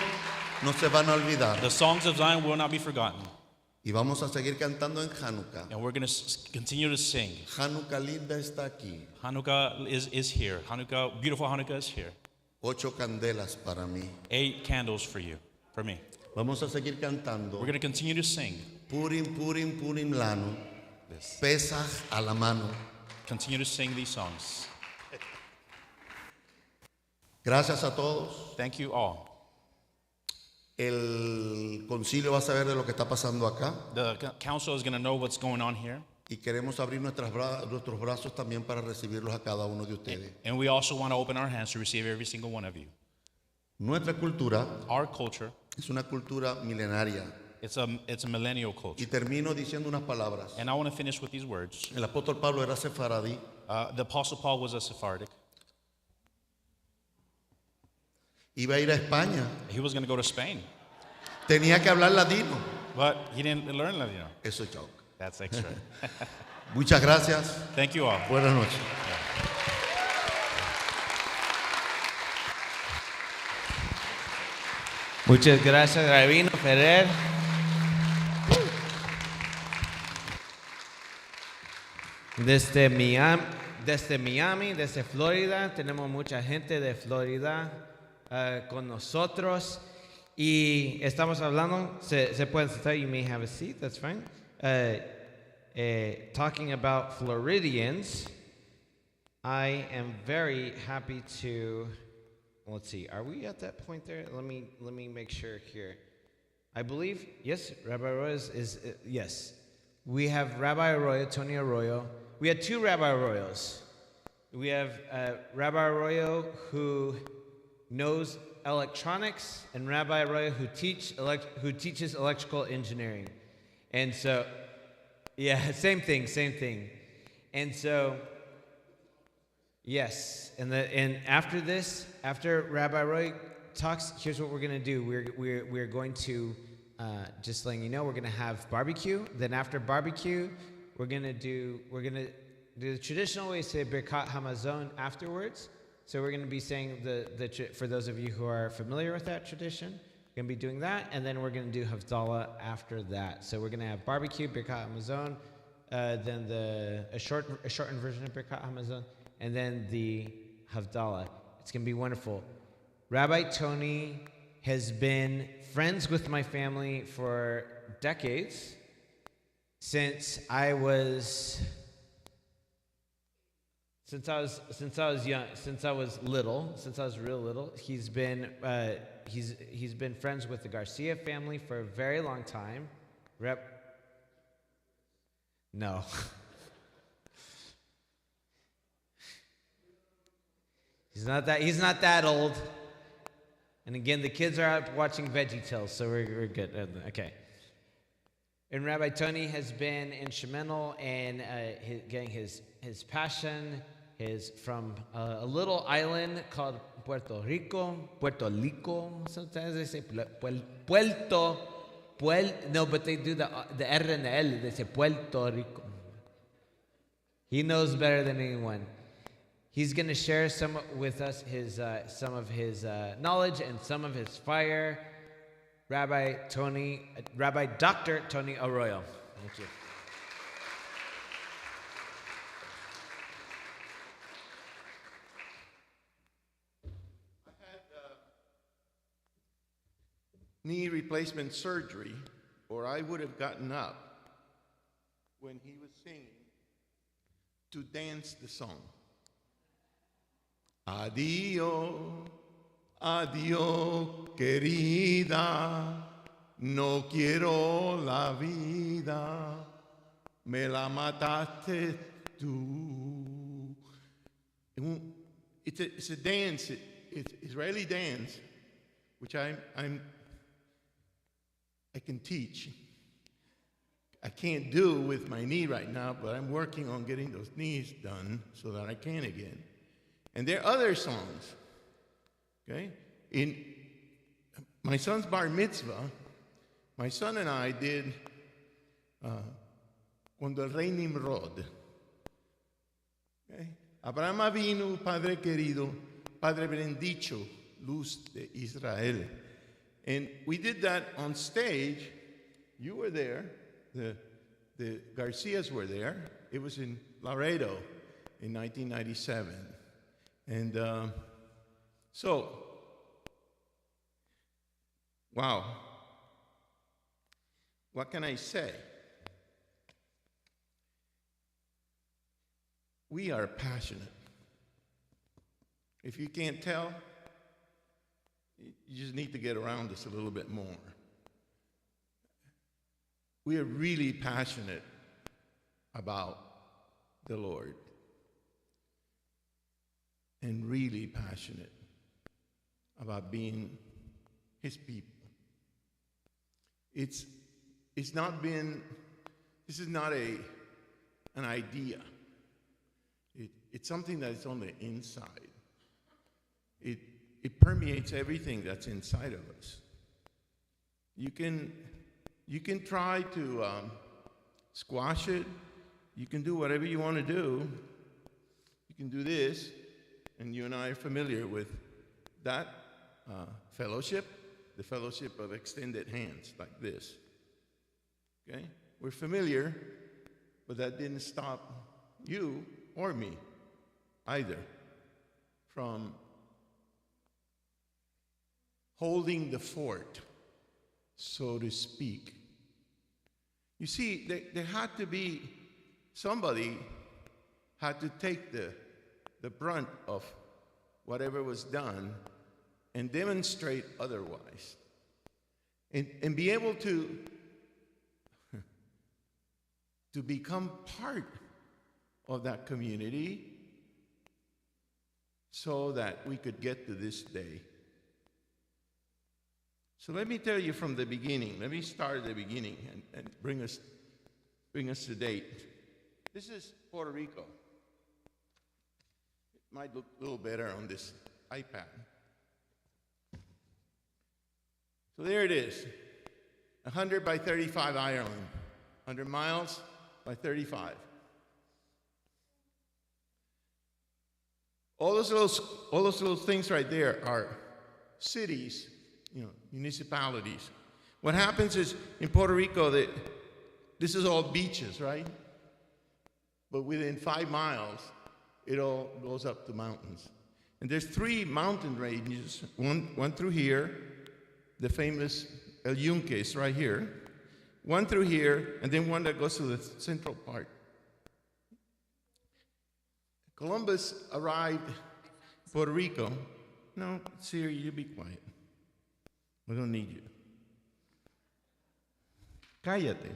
Speaker 3: no se van a olvidar.
Speaker 4: The songs of Zion will not be forgotten.
Speaker 3: Y vamos a seguir cantando en Hanukkah.
Speaker 4: And we're going to continue to sing.
Speaker 3: Hanukkah linda está aquí.
Speaker 4: Hanukkah is here. Hanukkah, beautiful Hanukkah is here.
Speaker 3: 8 candelas para mí.
Speaker 4: 8 candles for you, for me.
Speaker 3: Vamos a seguir cantando.
Speaker 4: We're going to continue to sing.
Speaker 3: Purim, Purim, Purim lano.
Speaker 4: This.
Speaker 3: Pesach a la mano.
Speaker 4: Continue to sing these songs.
Speaker 3: Gracias a todos.
Speaker 4: Thank you all.
Speaker 3: El concilio va a saber de lo que está pasando acá.
Speaker 4: The council is going to know what's going on here.
Speaker 3: Y queremos abrir nuestros brazos también para recibirlos a cada uno de ustedes.
Speaker 4: And we also want to open our hands to receive every single one of you.
Speaker 3: Nuestra cultura
Speaker 4: Our culture,
Speaker 3: es una cultura milenaria.
Speaker 4: it's a millennial culture.
Speaker 3: Y termino diciendo unas palabras.
Speaker 4: And I want to finish with these words.
Speaker 3: El apóstol Pablo era sefaradí.
Speaker 4: The Apostle Paul was a Sephardic.
Speaker 3: Iba a ir a España.
Speaker 4: He was going to go to Spain,
Speaker 3: Tenía que hablar ladino.
Speaker 4: but he didn't learn Latino.
Speaker 3: Eso es joke.
Speaker 4: That's extra.
Speaker 3: Muchas gracias.
Speaker 4: Thank you all.
Speaker 3: Buenas noches.
Speaker 2: Muchas gracias, Rabino Ferrer. Desde Miami, desde Florida, tenemos mucha gente de Florida con nosotros y estamos hablando, se pueden sentar, you may have a seat, that's fine. Talking about Floridians, I am very happy to, let's see, are we at that point there? Let me make sure here. I believe, yes, Rabbi Arroyo is yes. We have Rabbi Arroyo, Tony Arroyo. We had 2 Rabbi Arroyos. We have Rabbi Arroyo who knows electronics and Rabbi Arroyo who teaches electrical engineering. And so, yeah, same thing. And so, yes, and after this, after Rabbi Arroyo talks, here's what we're going to do. We're going to, just letting you know, we're going to have barbecue. Then after barbecue, we're going to do the traditional way, say Birkat Hamazon afterwards. So we're going to be saying for those of you who are familiar with that tradition, we're going to be doing that, and then we're going to do Havdalah after that. So we're going to have barbecue, Birkat Hamazon, then a shortened version of Birkat Hamazon, and then the Havdalah. It's going to be wonderful. Rabbi Tony has been friends with my family for decades. Since I was real little, he's been friends with the Garcia family for a very long time. No. He's not that old. And again, the kids are out watching VeggieTales, so we're good. Okay. And Rabbi Tony has been instrumental in getting his passion. He's from a little island called Puerto Rico. Sometimes they say no, but they do the R and the L. They say Puerto Rico. He knows better than anyone. He's going to share some with us some of his knowledge and some of his fire. Rabbi Dr. Tony Arroyo. Thank you.
Speaker 5: Knee replacement surgery, or I would have gotten up when he was singing to dance the song. Adiós, adiós, querida, no quiero la vida, me la mataste tú. It's a dance, it's Israeli dance, which I can teach. I can't do with my knee right now, but I'm working on getting those knees done so that I can again. And there are other songs, okay? In my son's bar mitzvah, my son and I did Cuando el Rey Nimrod. Okay? Abraham Avinu, Padre querido, Padre bendicho, luz de Israel. And we did that on stage. You were there. The Garcias were there. It was in Laredo in 1997. And so, wow. What can I say? We are passionate. If you can't tell, you just need to get around us a little bit more. We are really passionate about the Lord. And really passionate about being his people. This is not an idea. It's something that is on the inside. It permeates everything that's inside of us. You can try to squash it. You can do whatever you want to do. You can do this. And you and I are familiar with that fellowship, the fellowship of extended hands, like this. Okay? We're familiar, but that didn't stop you or me either from holding the fort, so to speak. You see, there had to be somebody had to take the brunt of whatever was done and demonstrate otherwise. And be able to become part of that community so that we could get to this day. So let me tell you from the beginning. Let me start at the beginning and bring us to date. This is Puerto Rico. Might look a little better on this iPad. So there it is, 100 by 35 Ireland, 100 miles by 35. All those little things right there are cities, municipalities. What happens is in Puerto Rico that this is all beaches, right? But within 5 miles, it all goes up to mountains. And there's 3 mountain ranges, one through here, the famous El Yunque is right here, one through here, and then one that goes to the central part. Columbus arrived in Puerto Rico. No, Siri, you be quiet. We don't need you. Cállate.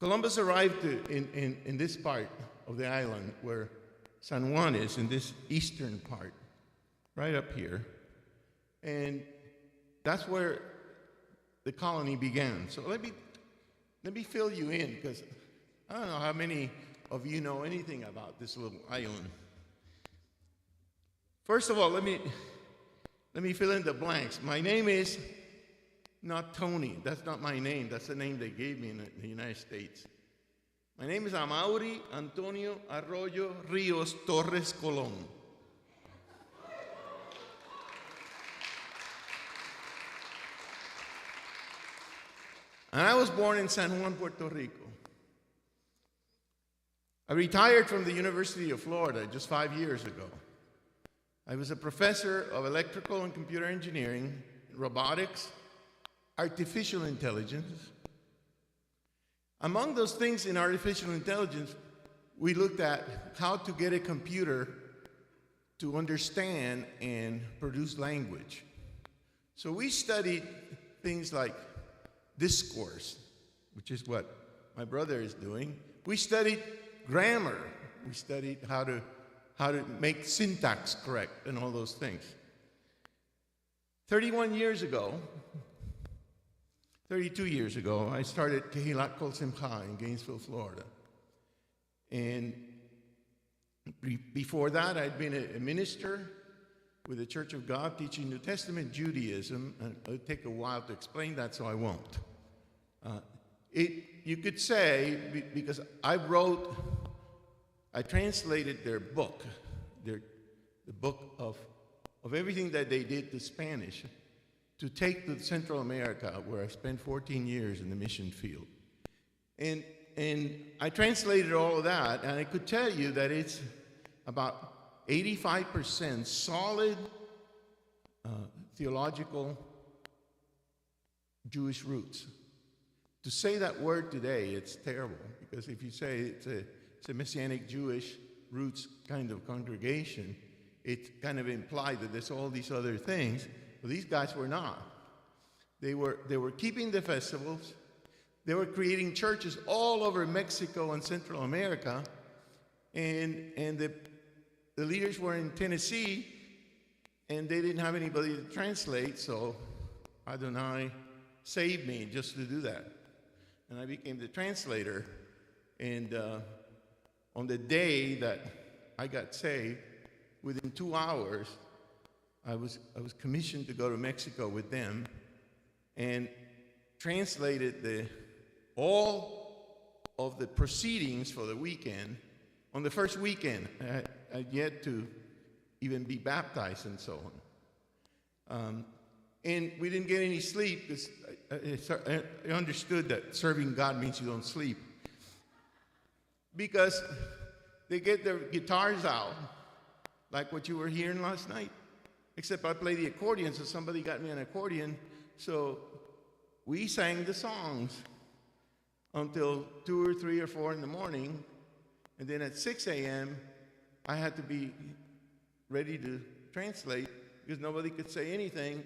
Speaker 5: Columbus arrived in this part of the island where San Juan is, in this eastern part, right up here. And that's where the colony began. So let me fill you in, because I don't know how many of you know anything about this little island. First of all, let me fill in the blanks. My name is not Tony. That's not my name. That's the name they gave me in the United States. My name is Amaury Antonio Arroyo Rios Torres Colón. And I was born in San Juan, Puerto Rico. I retired from the University of Florida just 5 years ago. I was a professor of electrical and computer engineering, robotics, artificial intelligence. Among those things in artificial intelligence, we looked at how to get a computer to understand and produce language. So we studied things like discourse, which is what my brother is doing. We studied grammar. We studied how to make syntax correct and all those things. 32 years ago, I started Kehilat Kol Simcha in Gainesville, Florida. And before that, I'd been a minister with the Church of God teaching New Testament Judaism. And it'll take a while to explain that, so I won't. You could say, because I translated their book, the book of everything that they did to Spanish, to take to Central America, where I spent 14 years in the mission field. And I translated all of that, and I could tell you that it's about 85% solid theological Jewish roots. To say that word today, it's terrible, because if you say it's a Messianic Jewish roots kind of congregation, it kind of implied that there's all these other things. But these guys were not. They were keeping the festivals. They were creating churches all over Mexico and Central America, and the leaders were in Tennessee, and they didn't have anybody to translate, so Adonai saved me just to do that. And I became the translator, and on the day that I got saved, within 2 hours, I was commissioned to go to Mexico with them and translated all of the proceedings for the weekend. On the first weekend, I'd yet to even be baptized and so on. And we didn't get any sleep because I understood that serving God means you don't sleep. Because they get their guitars out, like what you were hearing last night. Except I play the accordion, so somebody got me an accordion. So we sang the songs until 2 or 3 or 4 in the morning. And then at 6 a.m., I had to be ready to translate because nobody could say anything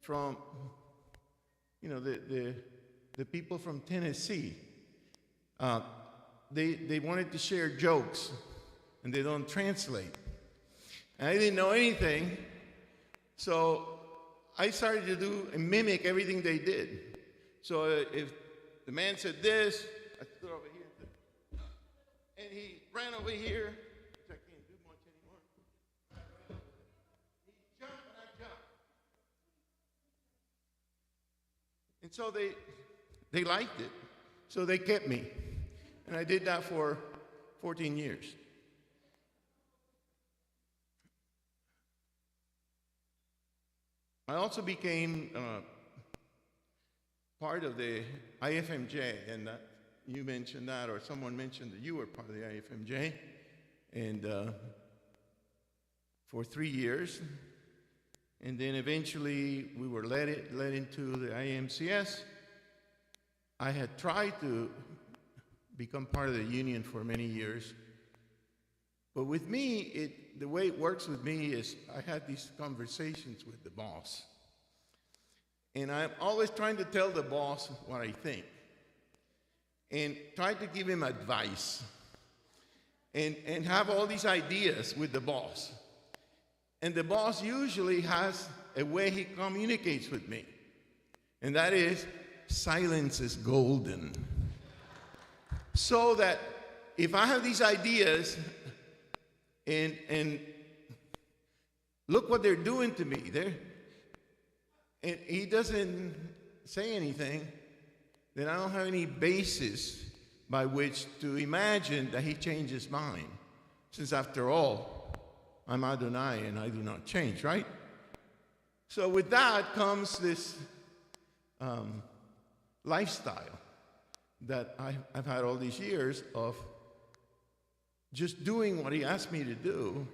Speaker 5: from, the people from Tennessee. They wanted to share jokes, and they don't translate. And I didn't know anything, so I started to do and mimic everything they did. So if the man said this, I stood over here, and he ran over here, which I can't do much anymore. He jumped, and I jumped. And so they liked it, so they kept me. And I did that for 14 years. I also became part of the IFMJ, and you mentioned that, or someone mentioned that you were part of the IFMJ, and for 3 years, and then eventually we were led into the IMCS. I had tried to become part of the union for many years, but with me, the way it works with me is I had these conversations with the boss. And I'm always trying to tell the boss what I think and try to give him advice and have all these ideas with the boss. And the boss usually has a way he communicates with me, and that is silence is golden. So that if I have these ideas and look what they're doing to me. And he doesn't say anything, then I don't have any basis by which to imagine that he changed his mind, since after all, I'm Adonai and I do not change, right? So with that comes this lifestyle that I've had all these years of just doing what he asked me to do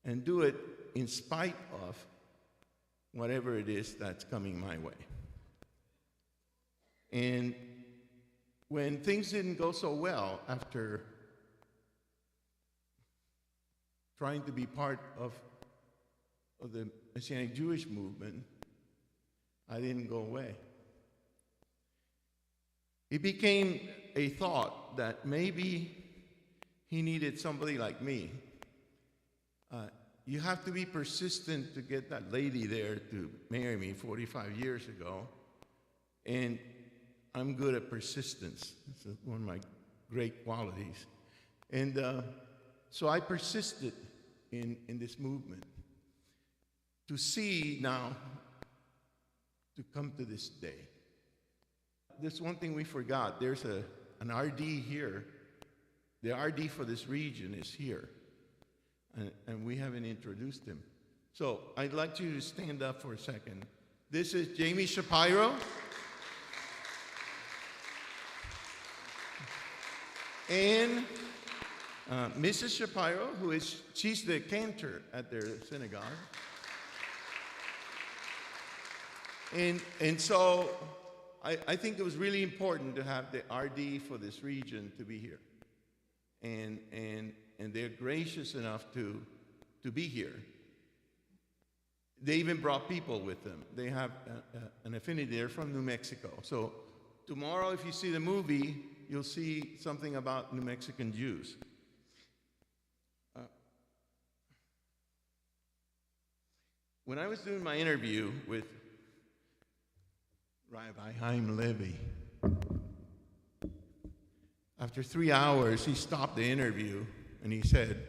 Speaker 5: and do it in spite of whatever it is that's coming my way. And when things didn't go so well after trying to be part of the Messianic Jewish movement, I didn't go away. It became a thought that maybe he needed somebody like me. You have to be persistent to get that lady there to marry me 45 years ago. And I'm good at persistence. It's one of my great qualities. And so I persisted in this movement to see now, to come to this day. There's one thing we forgot. There's an RD here. The RD for this region is here. And we haven't introduced him. So I'd like you to stand up for a second. This is Jamie Shapiro. And Mrs. Shapiro, she's the cantor at their synagogue. And so I think it was really important to have the RD for this region to be here. And they're gracious enough to be here. They even brought people with them. They have an affinity. They're from New Mexico. So tomorrow, if you see the movie, you'll see something about New Mexican Jews. When I was doing my interview with Rabbi Chaim Levy, after 3 hours, he stopped the interview and he said,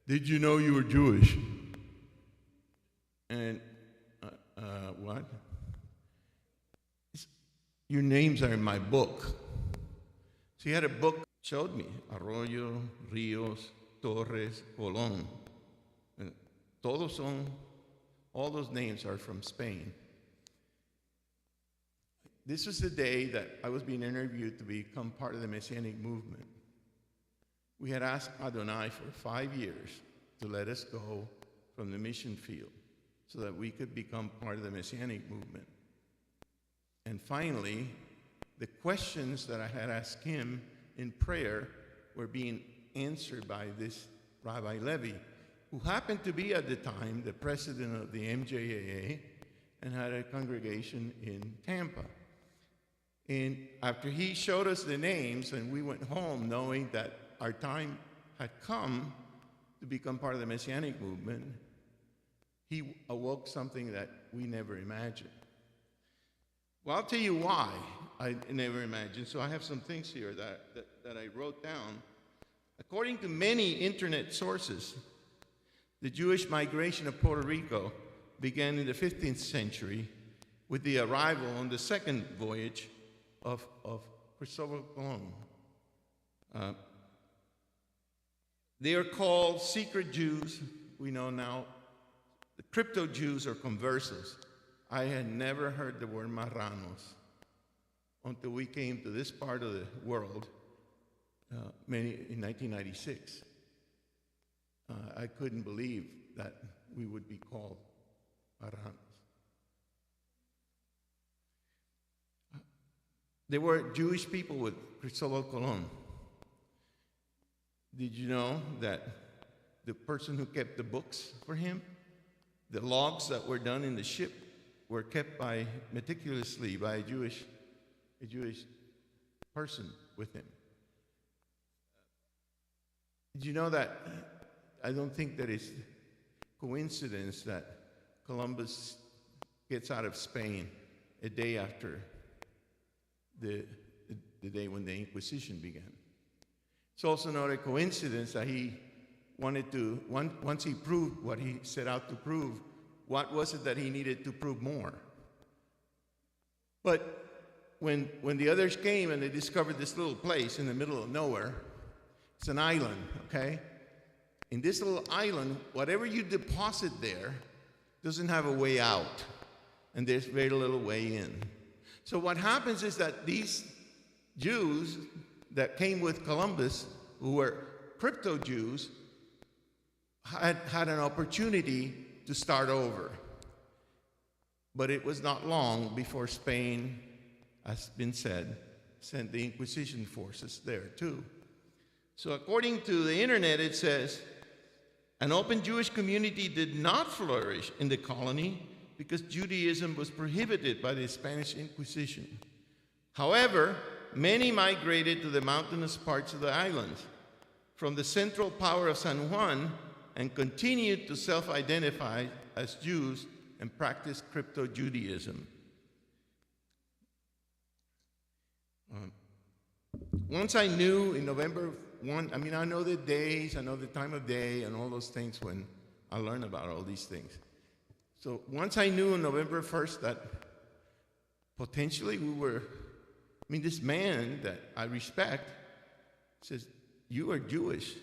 Speaker 5: "Did you know you were Jewish?" And, what? "Your names are in my book." So he had a book, showed me, Arroyo, Rios, Torres, Colón. And all those names are from Spain. This was the day that I was being interviewed to become part of the Messianic movement. We had asked Adonai for 5 years to let us go from the mission field so that we could become part of the Messianic movement. And finally, the questions that I had asked him in prayer were being answered by this Rabbi Levy, who happened to be at the time the president of the MJAA and had a congregation in Tampa. And after he showed us the names and we went home knowing that our time had come to become part of the Messianic movement, he awoke something that we never imagined. Well, I'll tell you why I never imagined. So I have some things here that I wrote down. According to many internet sources, the Jewish migration of Puerto Rico began in the 15th century with the arrival on the second voyage of Christopher Colon. They are called secret Jews. We know now the crypto Jews or conversos. I had never heard the word marranos until we came to this part of the world in 1996. I couldn't believe that we would be called marranos. There were Jewish people with Cristobal Colon. Did you know that the person who kept the books for him, the logs that were done in the ship, were kept meticulously by a Jewish person with him? Did you know that I don't think that it's coincidence that Columbus gets out of Spain a day after the day when the Inquisition began? It's also not a coincidence that he wanted to, once he proved what he set out to prove, what was it that he needed to prove more? But when the others came and they discovered this little place in the middle of nowhere, it's an island, okay? In this little island, whatever you deposit there doesn't have a way out, and there's very little way in. So what happens is that these Jews that came with Columbus, who were crypto Jews, had an opportunity to start over. But it was not long before Spain, as been said, sent the Inquisition forces there too. So according to the internet, it says, an open Jewish community did not flourish in the colony because Judaism was prohibited by the Spanish Inquisition. However, many migrated to the mountainous parts of the island from the central power of San Juan and continued to self-identify as Jews and practice crypto-Judaism. Once I knew in November 1, I know the days, I know the time of day and all those things when I learned about all these things. So once I knew on November 1st that potentially this man that I respect says, you are Jewish.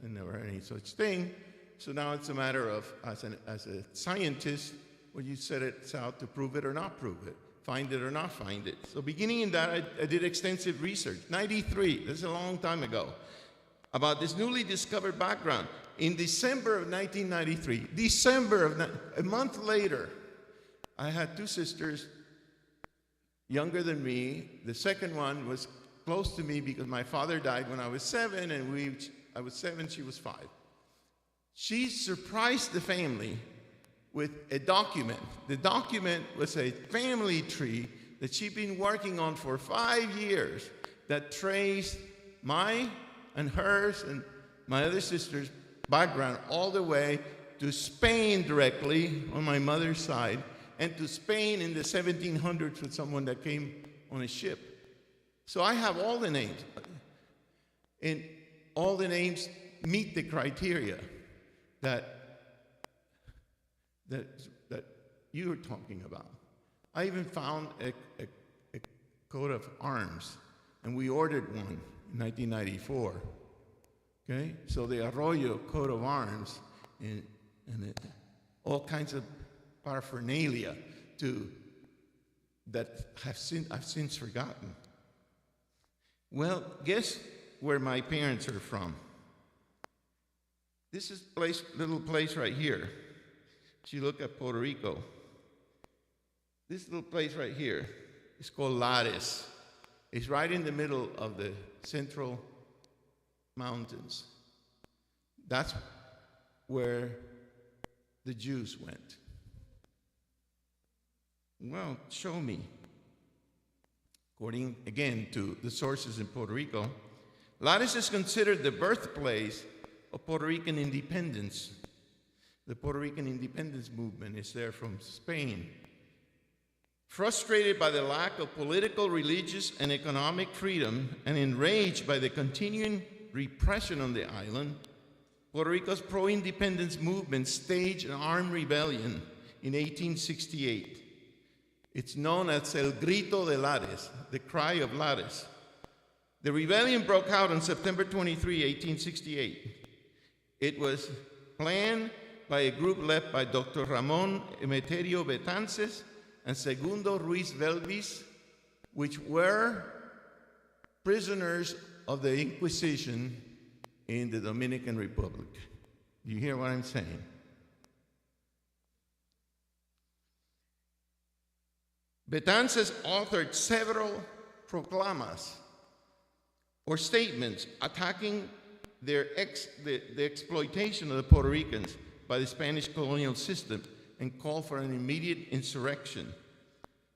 Speaker 5: I never heard any such thing. So now it's a matter of, as a scientist, well, you set it out to prove it or not prove it, find it or not find it. So beginning in that, I did extensive research. 93, this is a long time ago, about this newly discovered background. In December of 1993, a month later, I had two sisters younger than me. The second one was close to me because my father died when I was 7, and I was 7, she was 5. She surprised the family with a document. The document was a family tree that she'd been working on for 5 years that traced my and hers and my other sister's background all the way to Spain directly on my mother's side, and to Spain in the 1700s with someone that came on a ship. So I have all the names, and all the names meet the criteria that you were talking about. I even found a coat of arms, and we ordered one in 1994. Okay, so the Arroyo coat of arms and all kinds of paraphernalia that I've since forgotten. Well, guess where my parents are from? This is little place right here. If you look at Puerto Rico, this little place right here is called Lares. It's right in the middle of the central mountains. That's where the Jews went. Well, show me. According, again, to the sources in Puerto Rico, Lares is considered the birthplace of Puerto Rican independence. The Puerto Rican independence movement is there from Spain. Frustrated by the lack of political, religious, and economic freedom, and enraged by the continuing repression on the island, Puerto Rico's pro-independence movement staged an armed rebellion in 1868. It's known as El Grito de Lares, the cry of Lares. The rebellion broke out on September 23, 1868. It was planned by a group led by Dr. Ramón Emeterio Betances and Segundo Ruiz Velvis, which were prisoners of the Inquisition in the Dominican Republic. You hear what I'm saying? Betances authored several proclamas or statements attacking the exploitation of the Puerto Ricans by the Spanish colonial system and called for an immediate insurrection.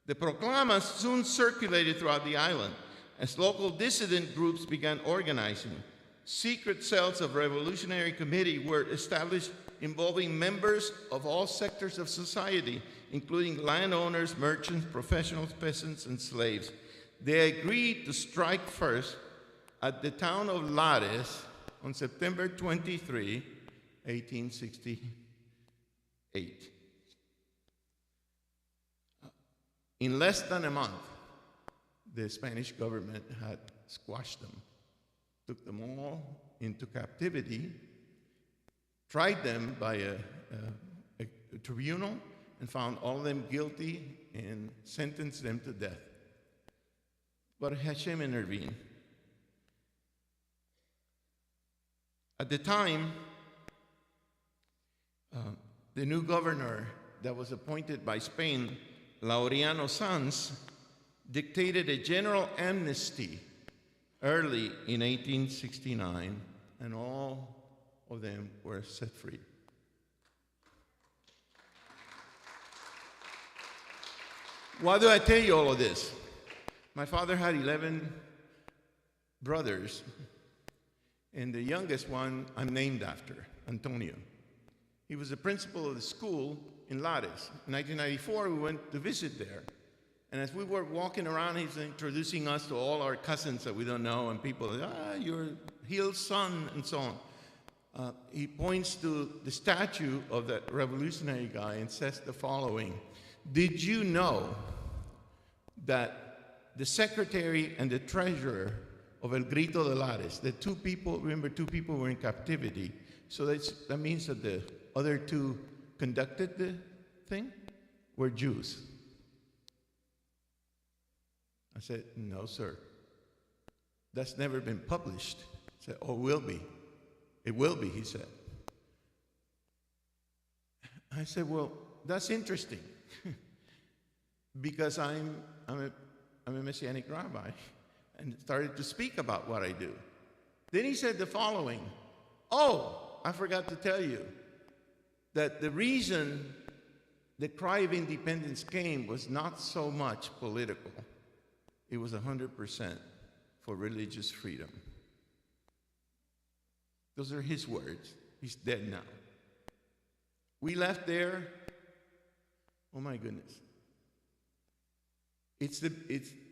Speaker 5: The proclamas soon circulated throughout the island as local dissident groups began organizing. Secret cells of revolutionary committee were established involving members of all sectors of society, including landowners, merchants, professionals, peasants, and slaves. They agreed to strike first at the town of Lares on September 23, 1868. In less than a month, the Spanish government had squashed them, took them all into captivity, tried them by a tribunal, and found all of them guilty and sentenced them to death. But Hashem intervened. At the time, the new governor that was appointed by Spain, Laureano Sanz, dictated a general amnesty early in 1869, and all of them were set free. Why do I tell you all of this? My father had 11 brothers, and the youngest one I'm named after, Antonio. He was the principal of the school in Lares. In 1994, we went to visit there. And as we were walking around, he's introducing us to all our cousins that we don't know, and people, you're Hill's son, and so on. He points to the statue of that revolutionary guy and says the following: did you know that the secretary and the treasurer of El Grito de Lares, the two people were in captivity, so that means that the other two conducted the thing, were Jews? I said, no, sir. That's never been published. He said, oh, it will be. It will be, he said. I said, well, that's interesting because I'm a Messianic rabbi, and started to speak about what I do. Then he said the following: oh, I forgot to tell you that the reason the cry of independence came was not so much political. It was 100% for religious freedom. Those are his words. He's dead now. We left there. Oh my goodness. It's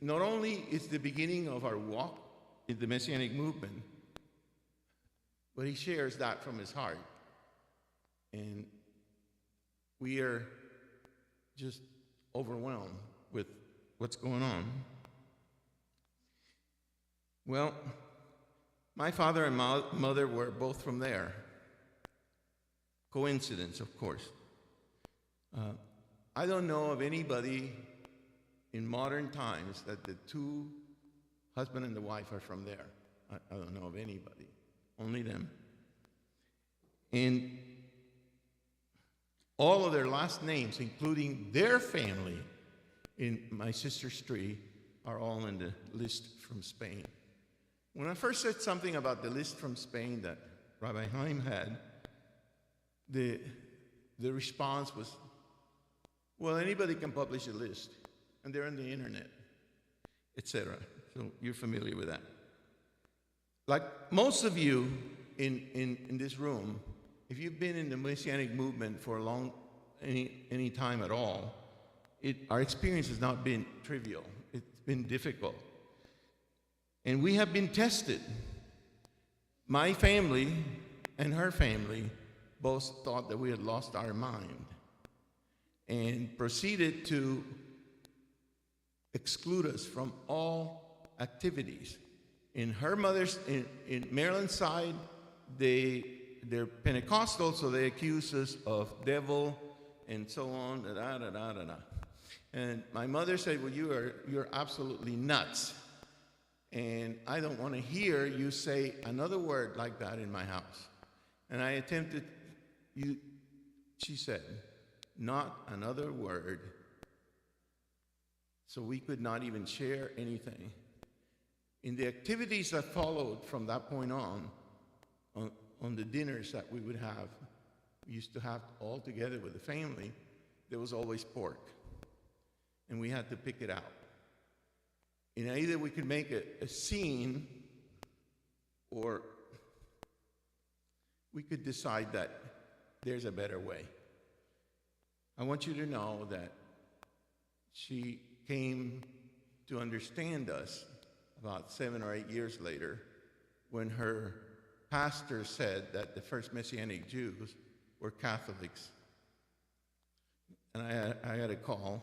Speaker 5: not only it's the beginning of our walk in the Messianic movement, but he shares that from his heart. And we are just overwhelmed with what's going on. Well, my father and mother were both from there. Coincidence, of course. I don't know of anybody in modern times that the two, husband and the wife, are from there. I don't know of anybody, only them. And all of their last names, including their family in my sister's tree, are all in the list from Spain. When I first said something about the list from Spain that Rabbi Haim had, the response was, well, anybody can publish a list, and they're on the internet, etc. So you're familiar with that. Like most of you in this room, if you've been in the Messianic movement for any time at all, our experience has not been trivial. It's been difficult. And we have been tested. My family and her family both thought that we had lost our mind and proceeded to exclude us from all activities. In her mother's, in Maryland's side, they're Pentecostal, so they accuse us of devil and so on, And my mother said, well, you're absolutely nuts. And I don't want to hear you say another word like that in my house. And I attempted, she said, not another word. So we could not even share anything. In the activities that followed from that point on the dinners that we would have, we used to have all together with the family, there was always pork. And we had to pick it out. And either we could make a scene, or we could decide that there's a better way. I want you to know that she came to understand us about 7 or 8 years later, when her pastor said that the first Messianic Jews were Catholics. And I had a call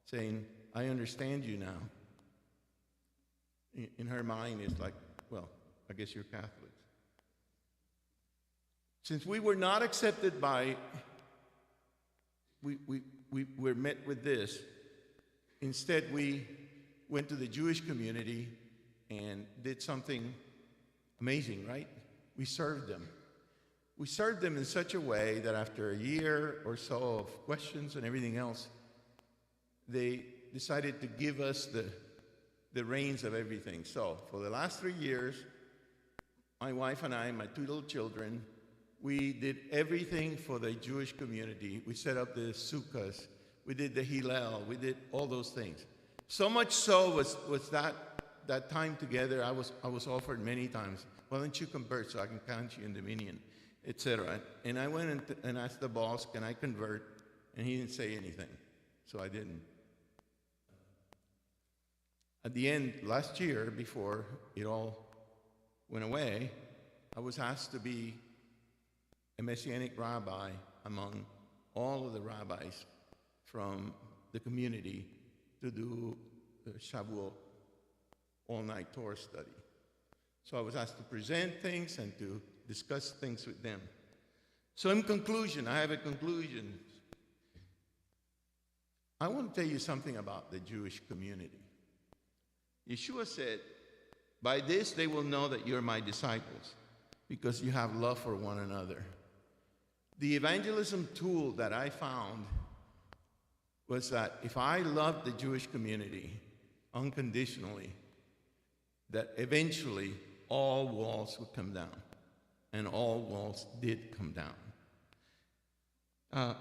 Speaker 5: saying, I understand you now. in her mind is like, well, I guess you're Catholics. Since we were not accepted by, we were met with this. Instead, we went to the Jewish community and did something amazing, right? We served them. We served them in such a way that after a year or so of questions and everything else, they decided to give us the reins of everything. So for the last 3 years, my wife and I, my 2 little children, we did everything for the Jewish community. We set up the sukkahs. We did the Hillel. We did all those things. So much so was that time together, I was offered many times, why don't you convert so I can count you in Dominion, etc. And I went and asked the boss, can I convert? And he didn't say anything, so I didn't. At the end, last year, before it all went away, I was asked to be a Messianic rabbi among all of the rabbis from the community to do the Shavuot all-night Torah study. So I was asked to present things and to discuss things with them. So in conclusion, I have a conclusion. I want to tell you something about the Jewish community. Yeshua said, by this they will know that you're my disciples, because you have love for one another. The evangelism tool that I found was that if I loved the Jewish community unconditionally, that eventually all walls would come down. And all walls did come down.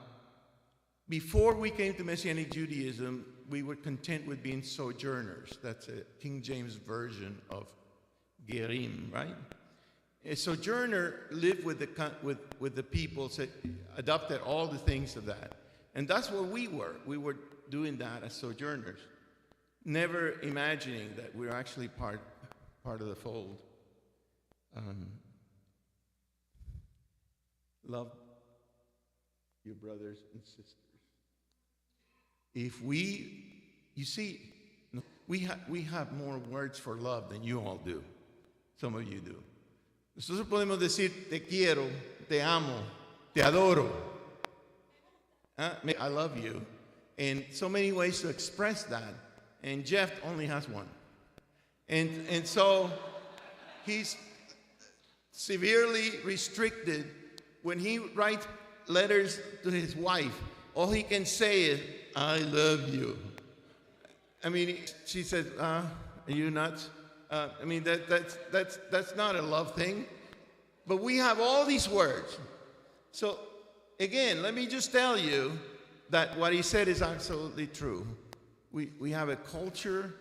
Speaker 5: Before we came to Messianic Judaism, we were content with being sojourners. That's a King James version of gerim, right? A sojourner lived with the people, so adopted all the things of that. And that's what we were. We were doing that as sojourners, never imagining that we're actually part of the fold. Love your brothers and sisters. If you see, we have more words for love than you all do. Some of you do. Nosotros podemos decir, te quiero, te amo, te adoro. I love you. And so many ways to express that. And Jeff only has one. And so he's severely restricted. When he writes letters to his wife, all he can say is, I love you. I mean, she says, are you nuts? I mean, that's not a love thing. But we have all these words. So, again, let me just tell you that what he said is absolutely true. We have a culture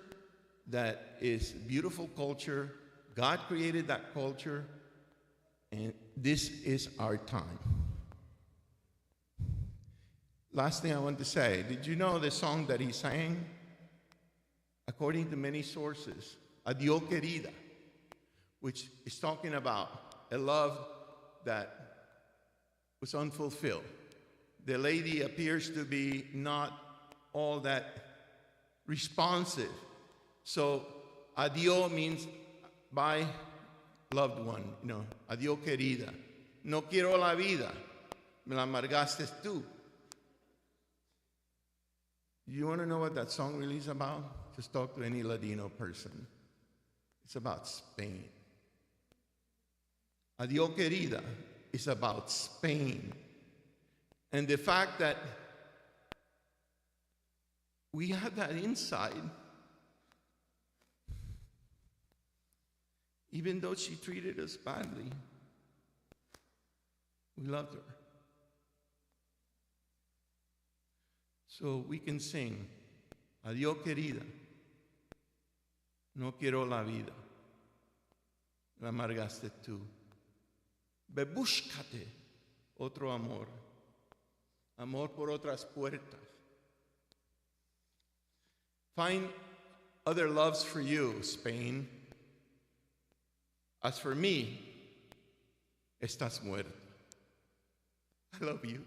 Speaker 5: that is beautiful culture. God created that culture. And this is our time. Last thing I want to say, did you know the song that he sang? According to many sources, Adiós querida, which is talking about a love that was unfulfilled. The lady appears to be not all that responsive. So, adiós means bye, loved one. You know, adiós querida. No quiero la vida. Me la amargaste tú. You want to know what that song really is about? Just talk to any Ladino person. It's about Spain. Adiós querida is about Spain. And the fact that we have that inside, even though she treated us badly, we loved her. So we can sing, Adiós querida, no quiero la vida, la amargaste tú. Ve, búscate otro amor, amor por otras puertas. Find other loves for you, Spain. As for me, estás muerta. I love you.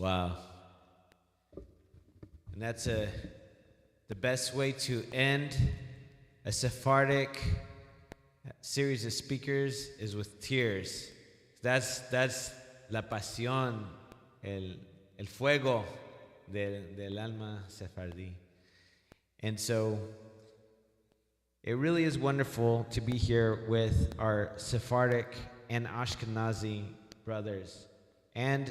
Speaker 2: Wow. And that's the best way to end a Sephardic series of speakers is with tears. That's la pasión, el fuego del alma sefardí. And so it really is wonderful to be here with our Sephardic and Ashkenazi brothers and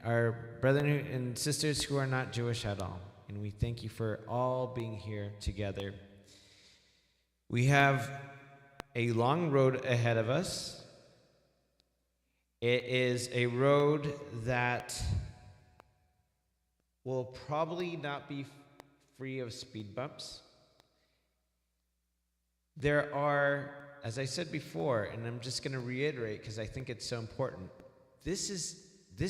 Speaker 2: our brothers and sisters who are not Jewish at all. And we thank you for all being here together. We have a long road ahead of us. It is a road that will probably not be free of speed bumps. There are, as I said before, and I'm just going to reiterate because I think it's so important, this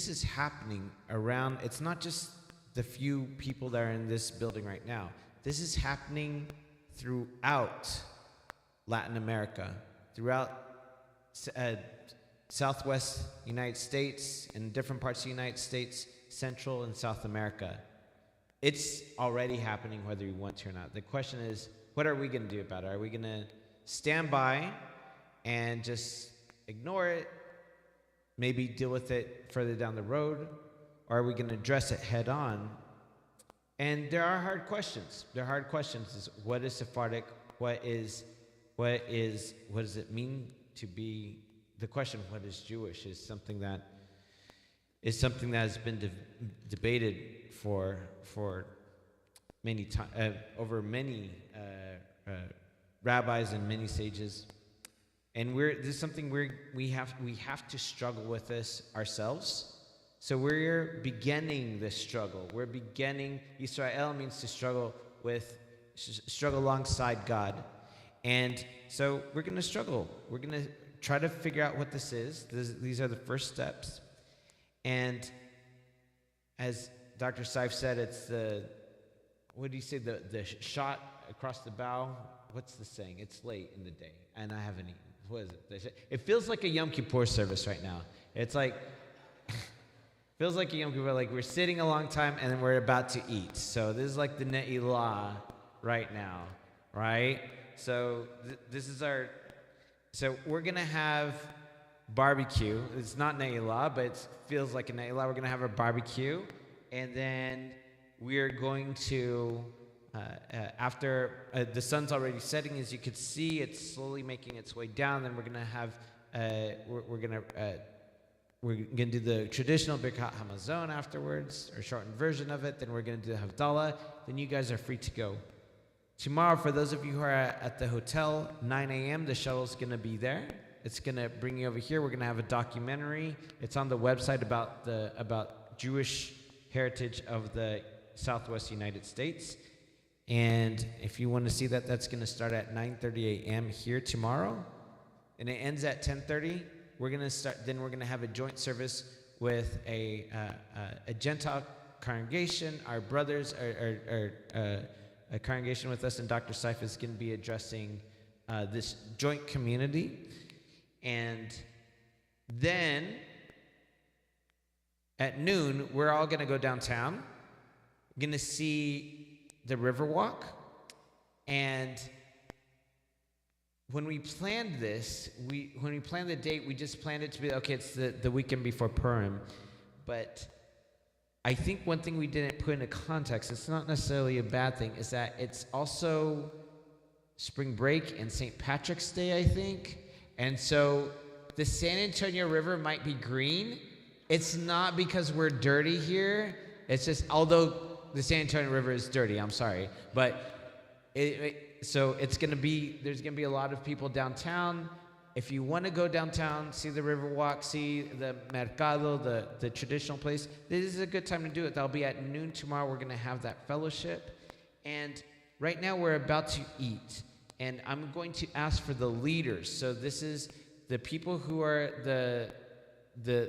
Speaker 2: is happening around, it's not just the few people that are in this building right now. This is happening throughout Latin America, throughout Southwest United States and different parts of the United States, Central and South America. It's already happening whether you want to or not. The question is, what are we going to do about it? Are we going to stand by and just ignore it, maybe deal with it further down the road, or are we going to address it head on? And there are hard questions. There are hard questions. What is Sephardic? What does it mean to be? The question of what is Jewish is something that has been debated for many times over many rabbis and many sages, and this is something we have to struggle with this ourselves. So we're beginning this struggle. We're beginning. Israel means to struggle alongside God, and so we're going to struggle. We're going to try to figure out what this is. These are the first steps, and as Dr. Seif said, it's the shot across the bow. What's the saying? It's late in the day, and I haven't eaten. What is it? It feels like a Yom Kippur service right now. It's like, feels like a Yom Kippur, like we're sitting a long time, and then we're about to eat. So this is like the Ne'ilah right now, right? So so we're going to have barbecue. It's not Ne'ilah, but it feels like a Ne'ilah. We're going to have a barbecue, and then we're going to, after the sun's already setting, as you can see, it's slowly making its way down. Then we're going to have, we're going to do the traditional Birkat Hamazon afterwards, or shortened version of it. Then we're going to do the Havdalah. Then you guys are free to go. Tomorrow, for those of you who are at the hotel, 9 a.m., the shuttle's going to be there. It's going to bring you over here. We're going to have a documentary. It's on the website about Jewish heritage of the Southwest United States. And if you want to see that, that's going to start at 9:30 a.m. here tomorrow. And it ends at 10:30. We're going to start, then we're going to have a joint service with a Gentile congregation. Our brothers are a congregation with us, and Dr. Seif is going to be addressing this joint community. And then at noon, we're all going to go downtown. We're going to see the Riverwalk. And when we planned this, when we planned the date, we just planned it to be, okay, it's the weekend before Purim. But I think one thing we didn't put into context, it's not necessarily a bad thing, is that it's also spring break and St. Patrick's Day, I think. And so the San Antonio River might be green. It's not because we're dirty here. It's just, although the San Antonio River is dirty, I'm sorry. But so it's going to be, there's going to be a lot of people downtown. If you want to go downtown, see the Riverwalk, see the Mercado, the traditional place, this is a good time to do it. That'll be at noon tomorrow. We're going to have that fellowship. And right now we're about to eat. And I'm going to ask for the leaders. So this is the people who are the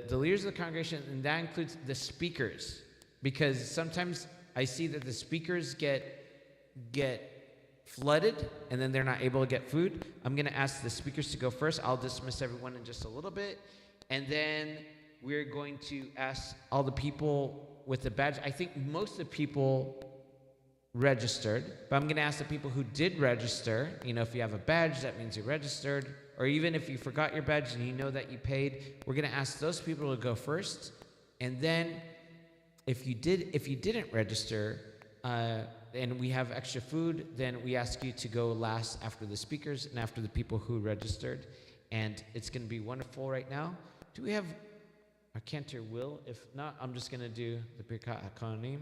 Speaker 2: leaders of the congregation, and that includes the speakers. Because sometimes I see that the speakers get flooded, and then they're not able to get food. I'm going to ask the speakers to go first. I'll dismiss everyone in just a little bit. And then we're going to ask all the people with the badge. I think most of the people registered, but I'm going to ask the people who did register. You know, if you have a badge, that means you registered. Or even if you forgot your badge and you know that you paid, we're going to ask those people to go first. And then if you didn't register, and we have extra food, then we ask you to go last after the speakers and after the people who registered. And it's going to be wonderful right now. Do we have our cantor Will? If not, I'm just going to do the Birkat HaKohanim.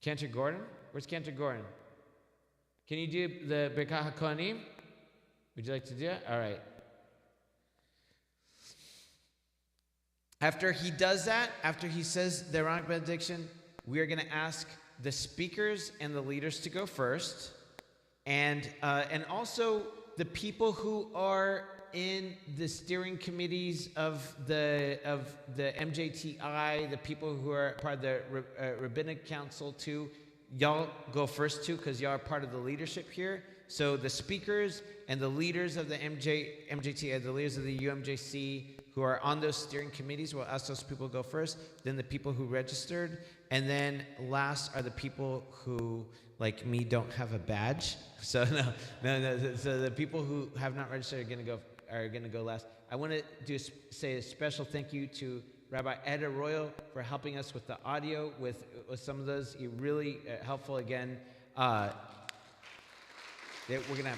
Speaker 2: Cantor Gordon? Where's Cantor Gordon? Can you do the Birkat HaKohanim? Would you like to do it? All right. After he does that, after he says the Aaronic benediction, we are going to ask the speakers and the leaders to go first, and also the people who are in the steering committees of the MJTI, the people who are part of the Rabbinic Council too. Y'all go first too, because y'all are part of the leadership here. So the speakers and the leaders of the MJTI, the leaders of the UMJC who are on those steering committees, we'll ask those people to go first, then the people who registered, and then last are the people who, like me, don't have a badge. So no. So the people who have not registered are gonna go last. I want to say a special thank you to Rabbi Ed Arroyo for helping us with the audio with some of those. You're really helpful again. We're good.